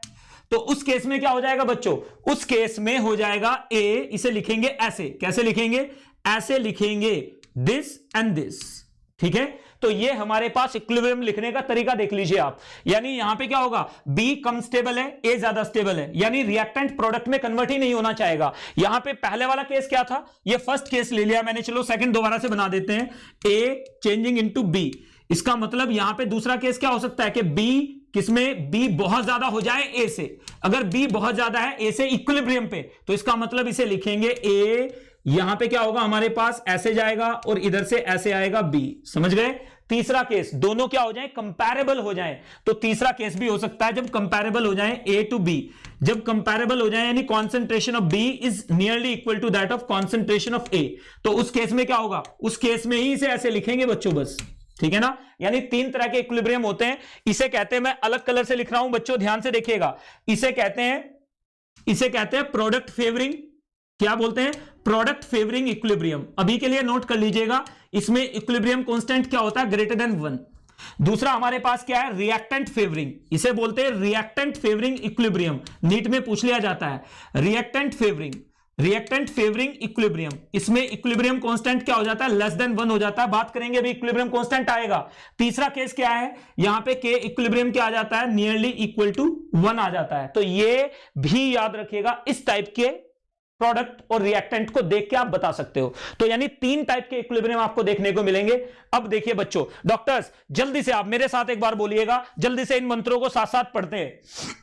तो उस केस में क्या हो जाएगा बच्चों, उस केस में हो जाएगा ए, इसे लिखेंगे ऐसे, कैसे लिखेंगे, ऐसे लिखेंगे दिस एंड दिस, ठीक है। तो ये हमारे पास इक्विलिब्रियम लिखने का तरीका देख लीजिए आप। यानी यहां पे क्या होगा, B कम स्टेबल है, A ज्यादा स्टेबल है, यानी रिएक्टेंट प्रोडक्ट में कन्वर्ट ही नहीं होना चाहेगा। यहां पे पहले वाला केस क्या था, ये फर्स्ट केस ले लिया मैंने, चलो सेकंड दोबारा से बना देते हैं, A चेंजिंग इनटू B। इसका मतलब यहां पे दूसरा केस क्या हो सकता है कि B किसमें, B बहुत ज्यादा हो जाए A से। अगर B बहुत ज्यादा है A से इक्विलिब्रियम पे, तो इसका मतलब इसे लिखेंगे A, यहां पे क्या होगा हमारे पास, ऐसे जाएगा और इधर से ऐसे आएगा B। समझ गए। तीसरा केस, दोनों क्या हो जाए, कंपैरेबल हो जाए। तो तीसरा केस भी हो सकता है जब कंपैरेबल हो जाए A टू B, जब कंपैरेबल हो जाए, यानी concentration of B is nearly equal to that of concentration of A। तो उस केस में क्या होगा, उस केस में ही इसे ऐसे लिखेंगे बच्चों, बस, ठीक है ना। यानी तीन तरह के इक्विलिब्रियम होते हैं। इसे कहते हैं, मैं अलग कलर से लिख रहा हूं बच्चों, ध्यान से देखिएगा, इसे कहते हैं प्रोडक्ट फेवरिंग, क्या बोलते हैं, प्रोडक्ट फेवरिंग इक्विलिब्रियम। अभी के लिए नोट कर लीजिएगा, इसमें इक्विलिब्रियम कांस्टेंट क्या होता है, ग्रेटर देन 1। दूसरा हमारे पास क्या है, रिएक्टेंट फेवरिंग, इसे बोलते हैं रिएक्टेंट फेवरिंग इक्विलिब्रियम। नीट में पूछ लिया जाता है, रिएक्टेंट फेवरिंग इक्विलिब्रियम। इसमें इक्विलिब्रियम कांस्टेंट क्या हो जाता है, लेस देन 1 हो जाता है। बात करेंगे अभी, इक्विलिब्रियम कांस्टेंट आएगा। तीसरा केस क्या है, यहां पे के इक्विलिब्रियम क्या आ जाता है, नियरली इक्वल टू 1 आ जाता है। तो ये भी याद रखिएगा, इस टाइप के प्रोडक्ट और रिएक्टेंट को देख के आप बता सकते हो। तो यानी तीन टाइप के इक्विलिब्रियम आपको देखने को मिलेंगे। अब देखिए बच्चों, डॉक्टर्स जल्दी से आप मेरे साथ एक बार बोलिएगा, जल्दी से इन मंत्रों को साथ साथ पढ़ते हैं।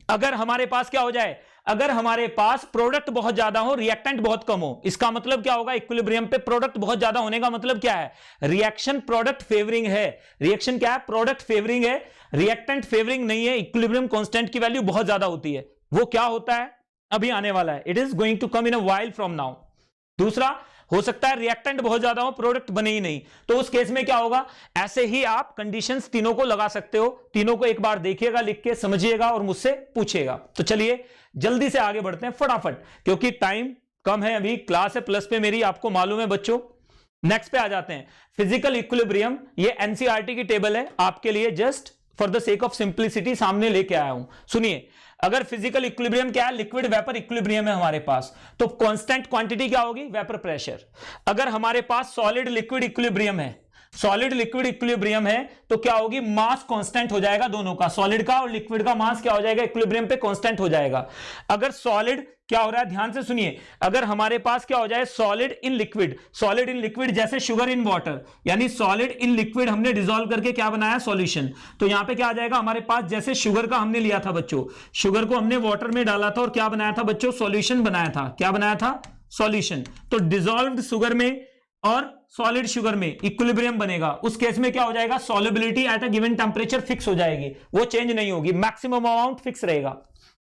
अगर हमारे पास क्या हो जाए, अगर हमारे पास प्रोडक्ट बहुत ज्यादा हो, रिएक्टेंट बहुत कम हो, इसका मतलब क्या होगा, इक्विलिब्रियम पे प्रोडक्ट बहुत ज्यादा होने का मतलब क्या है, रिएक्शन प्रोडक्ट फेवरिंग है। रिएक्शन क्या है, प्रोडक्ट फेवरिंग है, रिएक्टेंट फेवरिंग नहीं है। इक्विलिब्रियम कांस्टेंट की वैल्यू बहुत ज्यादा होती है। वो क्या होता है, अभी आने वाला है, it is going to come in a while from now. दूसरा हो सकता है रिएक्टेंट बहुत ज्यादा हो, प्रोडक्ट बने ही नहीं, तो उस केस में क्या होगा, ऐसे ही आप कंडीशंस तीनों को लगा सकते हो। तीनों को एक बार देखिएगा, लिख के समझिएगा और मुझसे पूछिएगा। तो चलिए जल्दी से आगे बढ़ते हैं फटाफट, क्योंकि टाइम कम है, अभी क्लास है प्लस पे मेरी, आपको मालूम है बच्चों। नेक्स्ट पे आ जाते हैं, फिजिकल इक्विलिब्रियम। ये एनसीईआरटी की टेबल है, आपके लिए just for the sake of simplicity सामने लेके आया हूं। सुनिए, अगर फिजिकल इक्विलिब्रियम क्या है, लिक्विड वेपर इक्विलिब्रियम है हमारे पास, तो कांस्टेंट क्वांटिटी क्या होगी, वेपर प्रेशर। अगर हमारे पास सॉलिड लिक्विड इक्विलिब्रियम है, सॉलिड लिक्विड इक्विलिब्रियम है, तो क्या होगी, मास कांस्टेंट हो जाएगा दोनों का, सॉलिड का और लिक्विड का मास क्या हो जाएगा, इक्विलिब्रियम पे कांस्टेंट हो जाएगा। अगर सॉलिड क्या हो रहा है, ध्यान से सुनिए, अगर हमारे पास क्या हो जाए, सॉलिड इन लिक्विड जैसे शुगर इन वाटर, यानी सॉलिड इन लिक्विड हमने डिसॉल्व करके क्या बनाया, सॉल्यूशन। तो यहां पे क्या आ जाएगा हमारे पास, जैसे शुगर का हमने लिया था बच्चों, शुगर को हमने वाटर में डाला था और क्या बनाया था बच्चों, सॉल्यूशन बनाया था। क्या बनाया था, सॉल्यूशन। तो डिसॉल्व्ड शुगर में और सॉलिड शुगर में इक्विलिब्रियम बनेगा। उस केस में क्या हो जाएगा, solubility at a given temperature fix हो जाएगी, वो चेंज नहीं होगी, मैक्सिमम अमाउंट फिक्स रहेगा।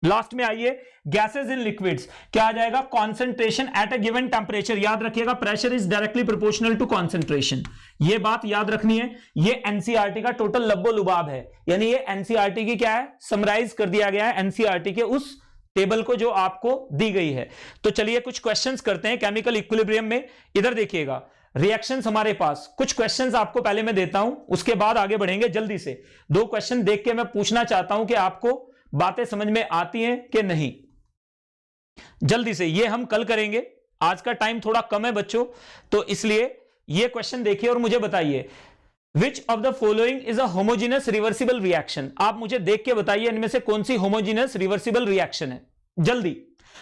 लास्ट में आइए, गैसेस इन लिक्विड्स क्या आ जाएगा, concentration at a given temperature. याद रखिएगा, pressure is directly proportional to concentration, ये बात याद रखनी है। ये एनसीईआरटी का टोटल लब्बो लुबाब है, यानी ये एनसीईआरटी की क्या है, समराइज कर दिया गया है एनसीईआरटी के उस टेबल को जो आपको दी गई है। तो चलिए कुछ क्वेश्चंस करते हैं केमिकल इक्विलिब्रियम में। इधर देखिएगा, रिएक्शंस हमारे पास, कुछ क्वेश्चंस आपको पहले मैं देता हूं, उसके बाद आगे बढ़ेंगे। जल्दी से 2 क्वेश्चन देख के मैं पूछना चाहता हूं कि आपको बातें समझ में आती हैं कि नहीं। जल्दी से, ये हम कल करेंगे, आज का टाइम थोड़ा कम है बच्चों, तो इसलिए ये क्वेश्चन देखिए और मुझे बताइए, which of the following is a homogeneous reversible reaction. आप मुझे देख के बताइए इनमें से कौन सी होमोजेनस रिवर्सिबल रिएक्शन है, जल्दी।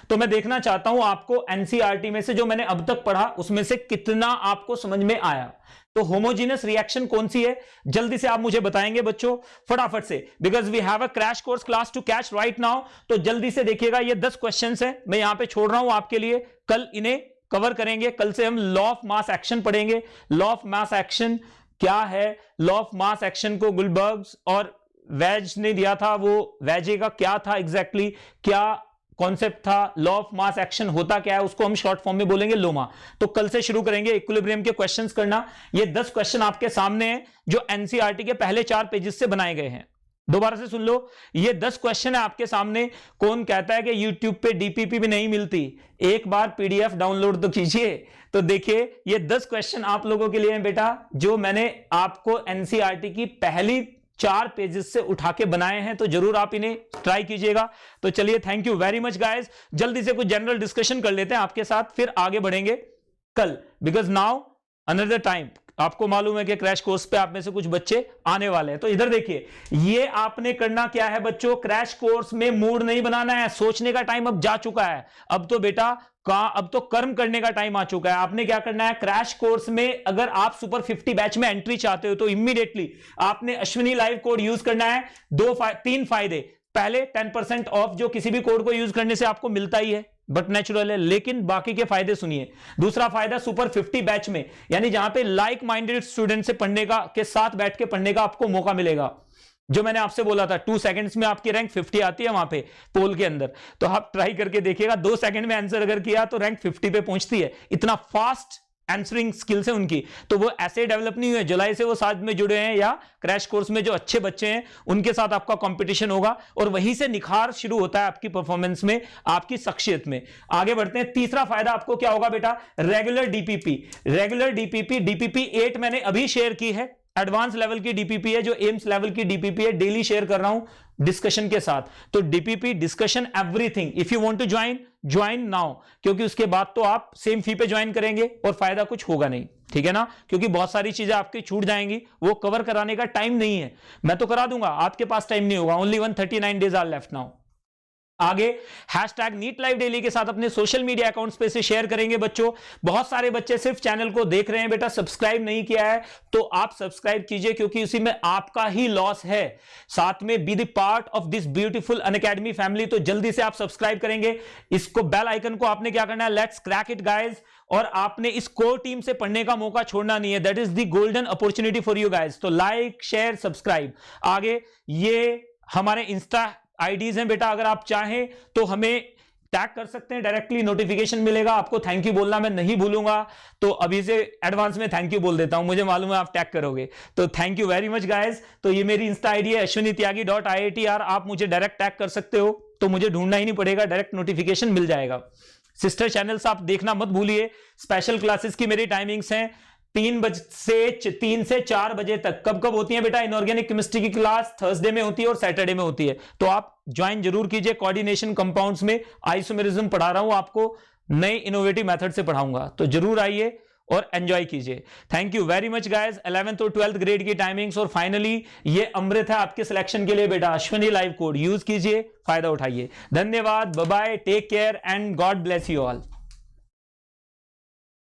तो मैं देखना चाहता हूं आपको एनसीईआरटी में से जो मैंने अब तक पढ़ा उसमें से कितना आपको समझ में आया। तो होमोजेनस रिएक्शन कौन सी है, जल्दी से आप मुझे बताएंगे बच्चों, फटाफट से, because we have a crash course class to catch right now. तो जल्दी से देखिएगा, ये 10 क्वेश्चन है, मैं यहां पे छोड़ रहा हूं आपके लिए, कल इन्हें कवर करेंगे। कल से हम लॉ ऑफ मास एक्शन पढ़ेंगे। लॉ ऑफ मास एक्शन क्या है, लॉ ऑफ मास एक्शन को गुलबर्ग्स और वेज ने दिया था, वो वेजे का क्या था एग्जैक्टली, क्या कॉन्सेप्ट था, लॉ ऑफ मास एक्शन होता क्या है, उसको हम शॉर्ट फॉर्म में बोलेंगे लोमा। तो कल से शुरू करेंगे इक्विलिब्रियम के क्वेश्चंस करना। ये 10 क्वेश्चन आपके सामने हैं जो एनसीईआरटी के पहले 4 पेजेस से बनाए गए हैं। दोबारा से सुन लो, ये 10 क्वेश्चन है आपके सामने। कौन कहता है कि यूट्यूब पे डीपीपी भी नहीं मिलती, एक बार पीडीएफ डाउनलोड तो कीजिए। तो देखिए, ये 10 क्वेश्चन आप लोगों के लिए हैं बेटा, जो मैंने आपको एनसीईआरटी की पहली 4 पेजेस से उठा के बनाए हैं, तो जरूर आप इन्हें ट्राई कीजिएगा। तो चलिए, thank you very much guys. जल्दी से कुछ जनरल डिस्कशन कर लेते हैं आपके साथ, फिर आगे बढ़ेंगे कल, बिकॉज नाउ अनदर टाइम। आपको मालूम है कि क्रैश कोर्स पे आप में से कुछ बच्चे आने वाले हैं। तो इधर देखिए, ये आपने करना क्या है बच्चों, क्रैश कोर्स में मूड नहीं बनाना है, सोचने का टाइम अब जा चुका है। अब तो बेटा अब तो कर्म करने का टाइम आ चुका है। आपने क्या करना है, क्रैश कोर्स में अगर आप सुपर 50 बैच में एंट्री चाहते हो तो इमीडिएटली आपने अश्विनी लाइव कोड यूज करना है। 3 फायदे, पहले 10% ऑफ जो किसी भी कोड को यूज करने से आपको मिलता ही है, बट नेचुरल है, लेकिन बाकी के फायदे सुनिए। दूसरा फायदा सुपर 50 बैच में, यानी जहां पे लाइक माइंडेड स्टूडेंट से पढ़ने का, के साथ बैठ के पढ़ने का आपको मौका मिलेगा। जो मैंने आपसे बोला था 2 सेकंड्स में आपकी रैंक 50 आती है वहां पे पोल के अंदर, तो आप ट्राई करके देखिएगा। 2 सेकंड में आंसर अगर किया तो रैंक 50 पे पहुंचती है। इतना फास्ट आंसरिंग स्किल्स है उनकी। तो वो ऐसे डेवलप नहीं हुए, जुलाई से वो साथ में जुड़े हैं, या क्रैश कोर्स में जो अच्छे बच्चे हैं उनके साथ आपका कंपटीशन होगा, और वहीं से निखार शुरू होता है आपकी परफॉर्मेंस में, आपकी शख्सियत में। आगे बढ़ते हैं। तीसरा फायदा आपको क्या होगा बेटा, regular DPP. Regular DPP, DPP 8 मैंने अभी शेयर की है, एडवांस लेवल की डीपीपी है, जो एम्स लेवल की डीपीपी है, डेली शेयर कर रहा हूं डिस्कशन के साथ। तो DPP discussion everything, if you want to join now, क्योंकि उसके बाद तो आप सेम फी पे ज्वाइन करेंगे और फायदा कुछ होगा नहीं, ठीक है ना, क्योंकि बहुत सारी चीजें आपकी छूट जाएंगी, वो कवर कराने का टाइम नहीं है। मैं तो करा दूंगा, आपके पास टाइम नहीं होगा। Only 139 days are left now. आगे हैशटैग नीट लाइव डेली के साथ अपने सोशल मीडिया अकाउंट्स पे से शेयर करेंगे बच्चों। बहुत सारे बच्चे सिर्फ चैनल को देख रहे हैं बेटा, सब्सक्राइब नहीं किया है तो आप सब्सक्राइब कीजिए, क्योंकि उसी में आपका ही लॉस है। साथ में be the part of this beautiful Unacademy family. तो जल्दी से आप सब्सक्राइब करेंगे, इसको बेल आइकन को आपने क्या करना है, लेट्स क्रैक इट गाइज। और आपने इस कोर टीम से पढ़ने का मौका छोड़ना नहीं है, that is the golden opportunity for you guys. तो लाइक शेयर सब्सक्राइब। आगे ये हमारे इंस्टा आईडीज हैं बेटा, अगर आप चाहें तो हमें टैग कर सकते हैं, डायरेक्टली नोटिफिकेशन मिलेगा आपको। थैंक यू बोलना मैं नहीं भूलूंगा, तो अभी से एडवांस में थैंक यू बोल देता हूं, मुझे मालूम है आप टैग करोगे। तो thank you very much guys. तो ये मेरी इंस्टा आईडी है ashwinityagi.iitr, आप मुझे डायरेक्ट टैग कर सकते हो, तो मुझे ढूंढना ही नहीं पड़ेगा, डायरेक्ट नोटिफिकेशन मिल जाएगा। सिस्टर चैनल्स आप देखना मत भूलिए। स्पेशल क्लासेस की मेरी टाइमिंग्स हैं 3 से 4 बजे तक। कब कब होती है बेटा, इनऑर्गेनिक केमिस्ट्री की क्लास थर्सडे में होती है और सैटरडे में होती है, तो आप ज्वाइन जरूर कीजिए। कोऑर्डिनेशन कंपाउंड्स में आइसोमेरिज्म पढ़ा रहा हूं आपको, नए इनोवेटिव मेथड से पढ़ाऊंगा, तो जरूर आइए और एंजॉय कीजिए। Thank you very much guys. 11th और 12th ग्रेड की टाइमिंग्स। और फाइनली ये अमृत है आपके सिलेक्शन के लिए बेटा, अश्विनी लाइव कोड यूज कीजिए, फायदा उठाइए। धन्यवाद, bye bye, take care and God bless you all.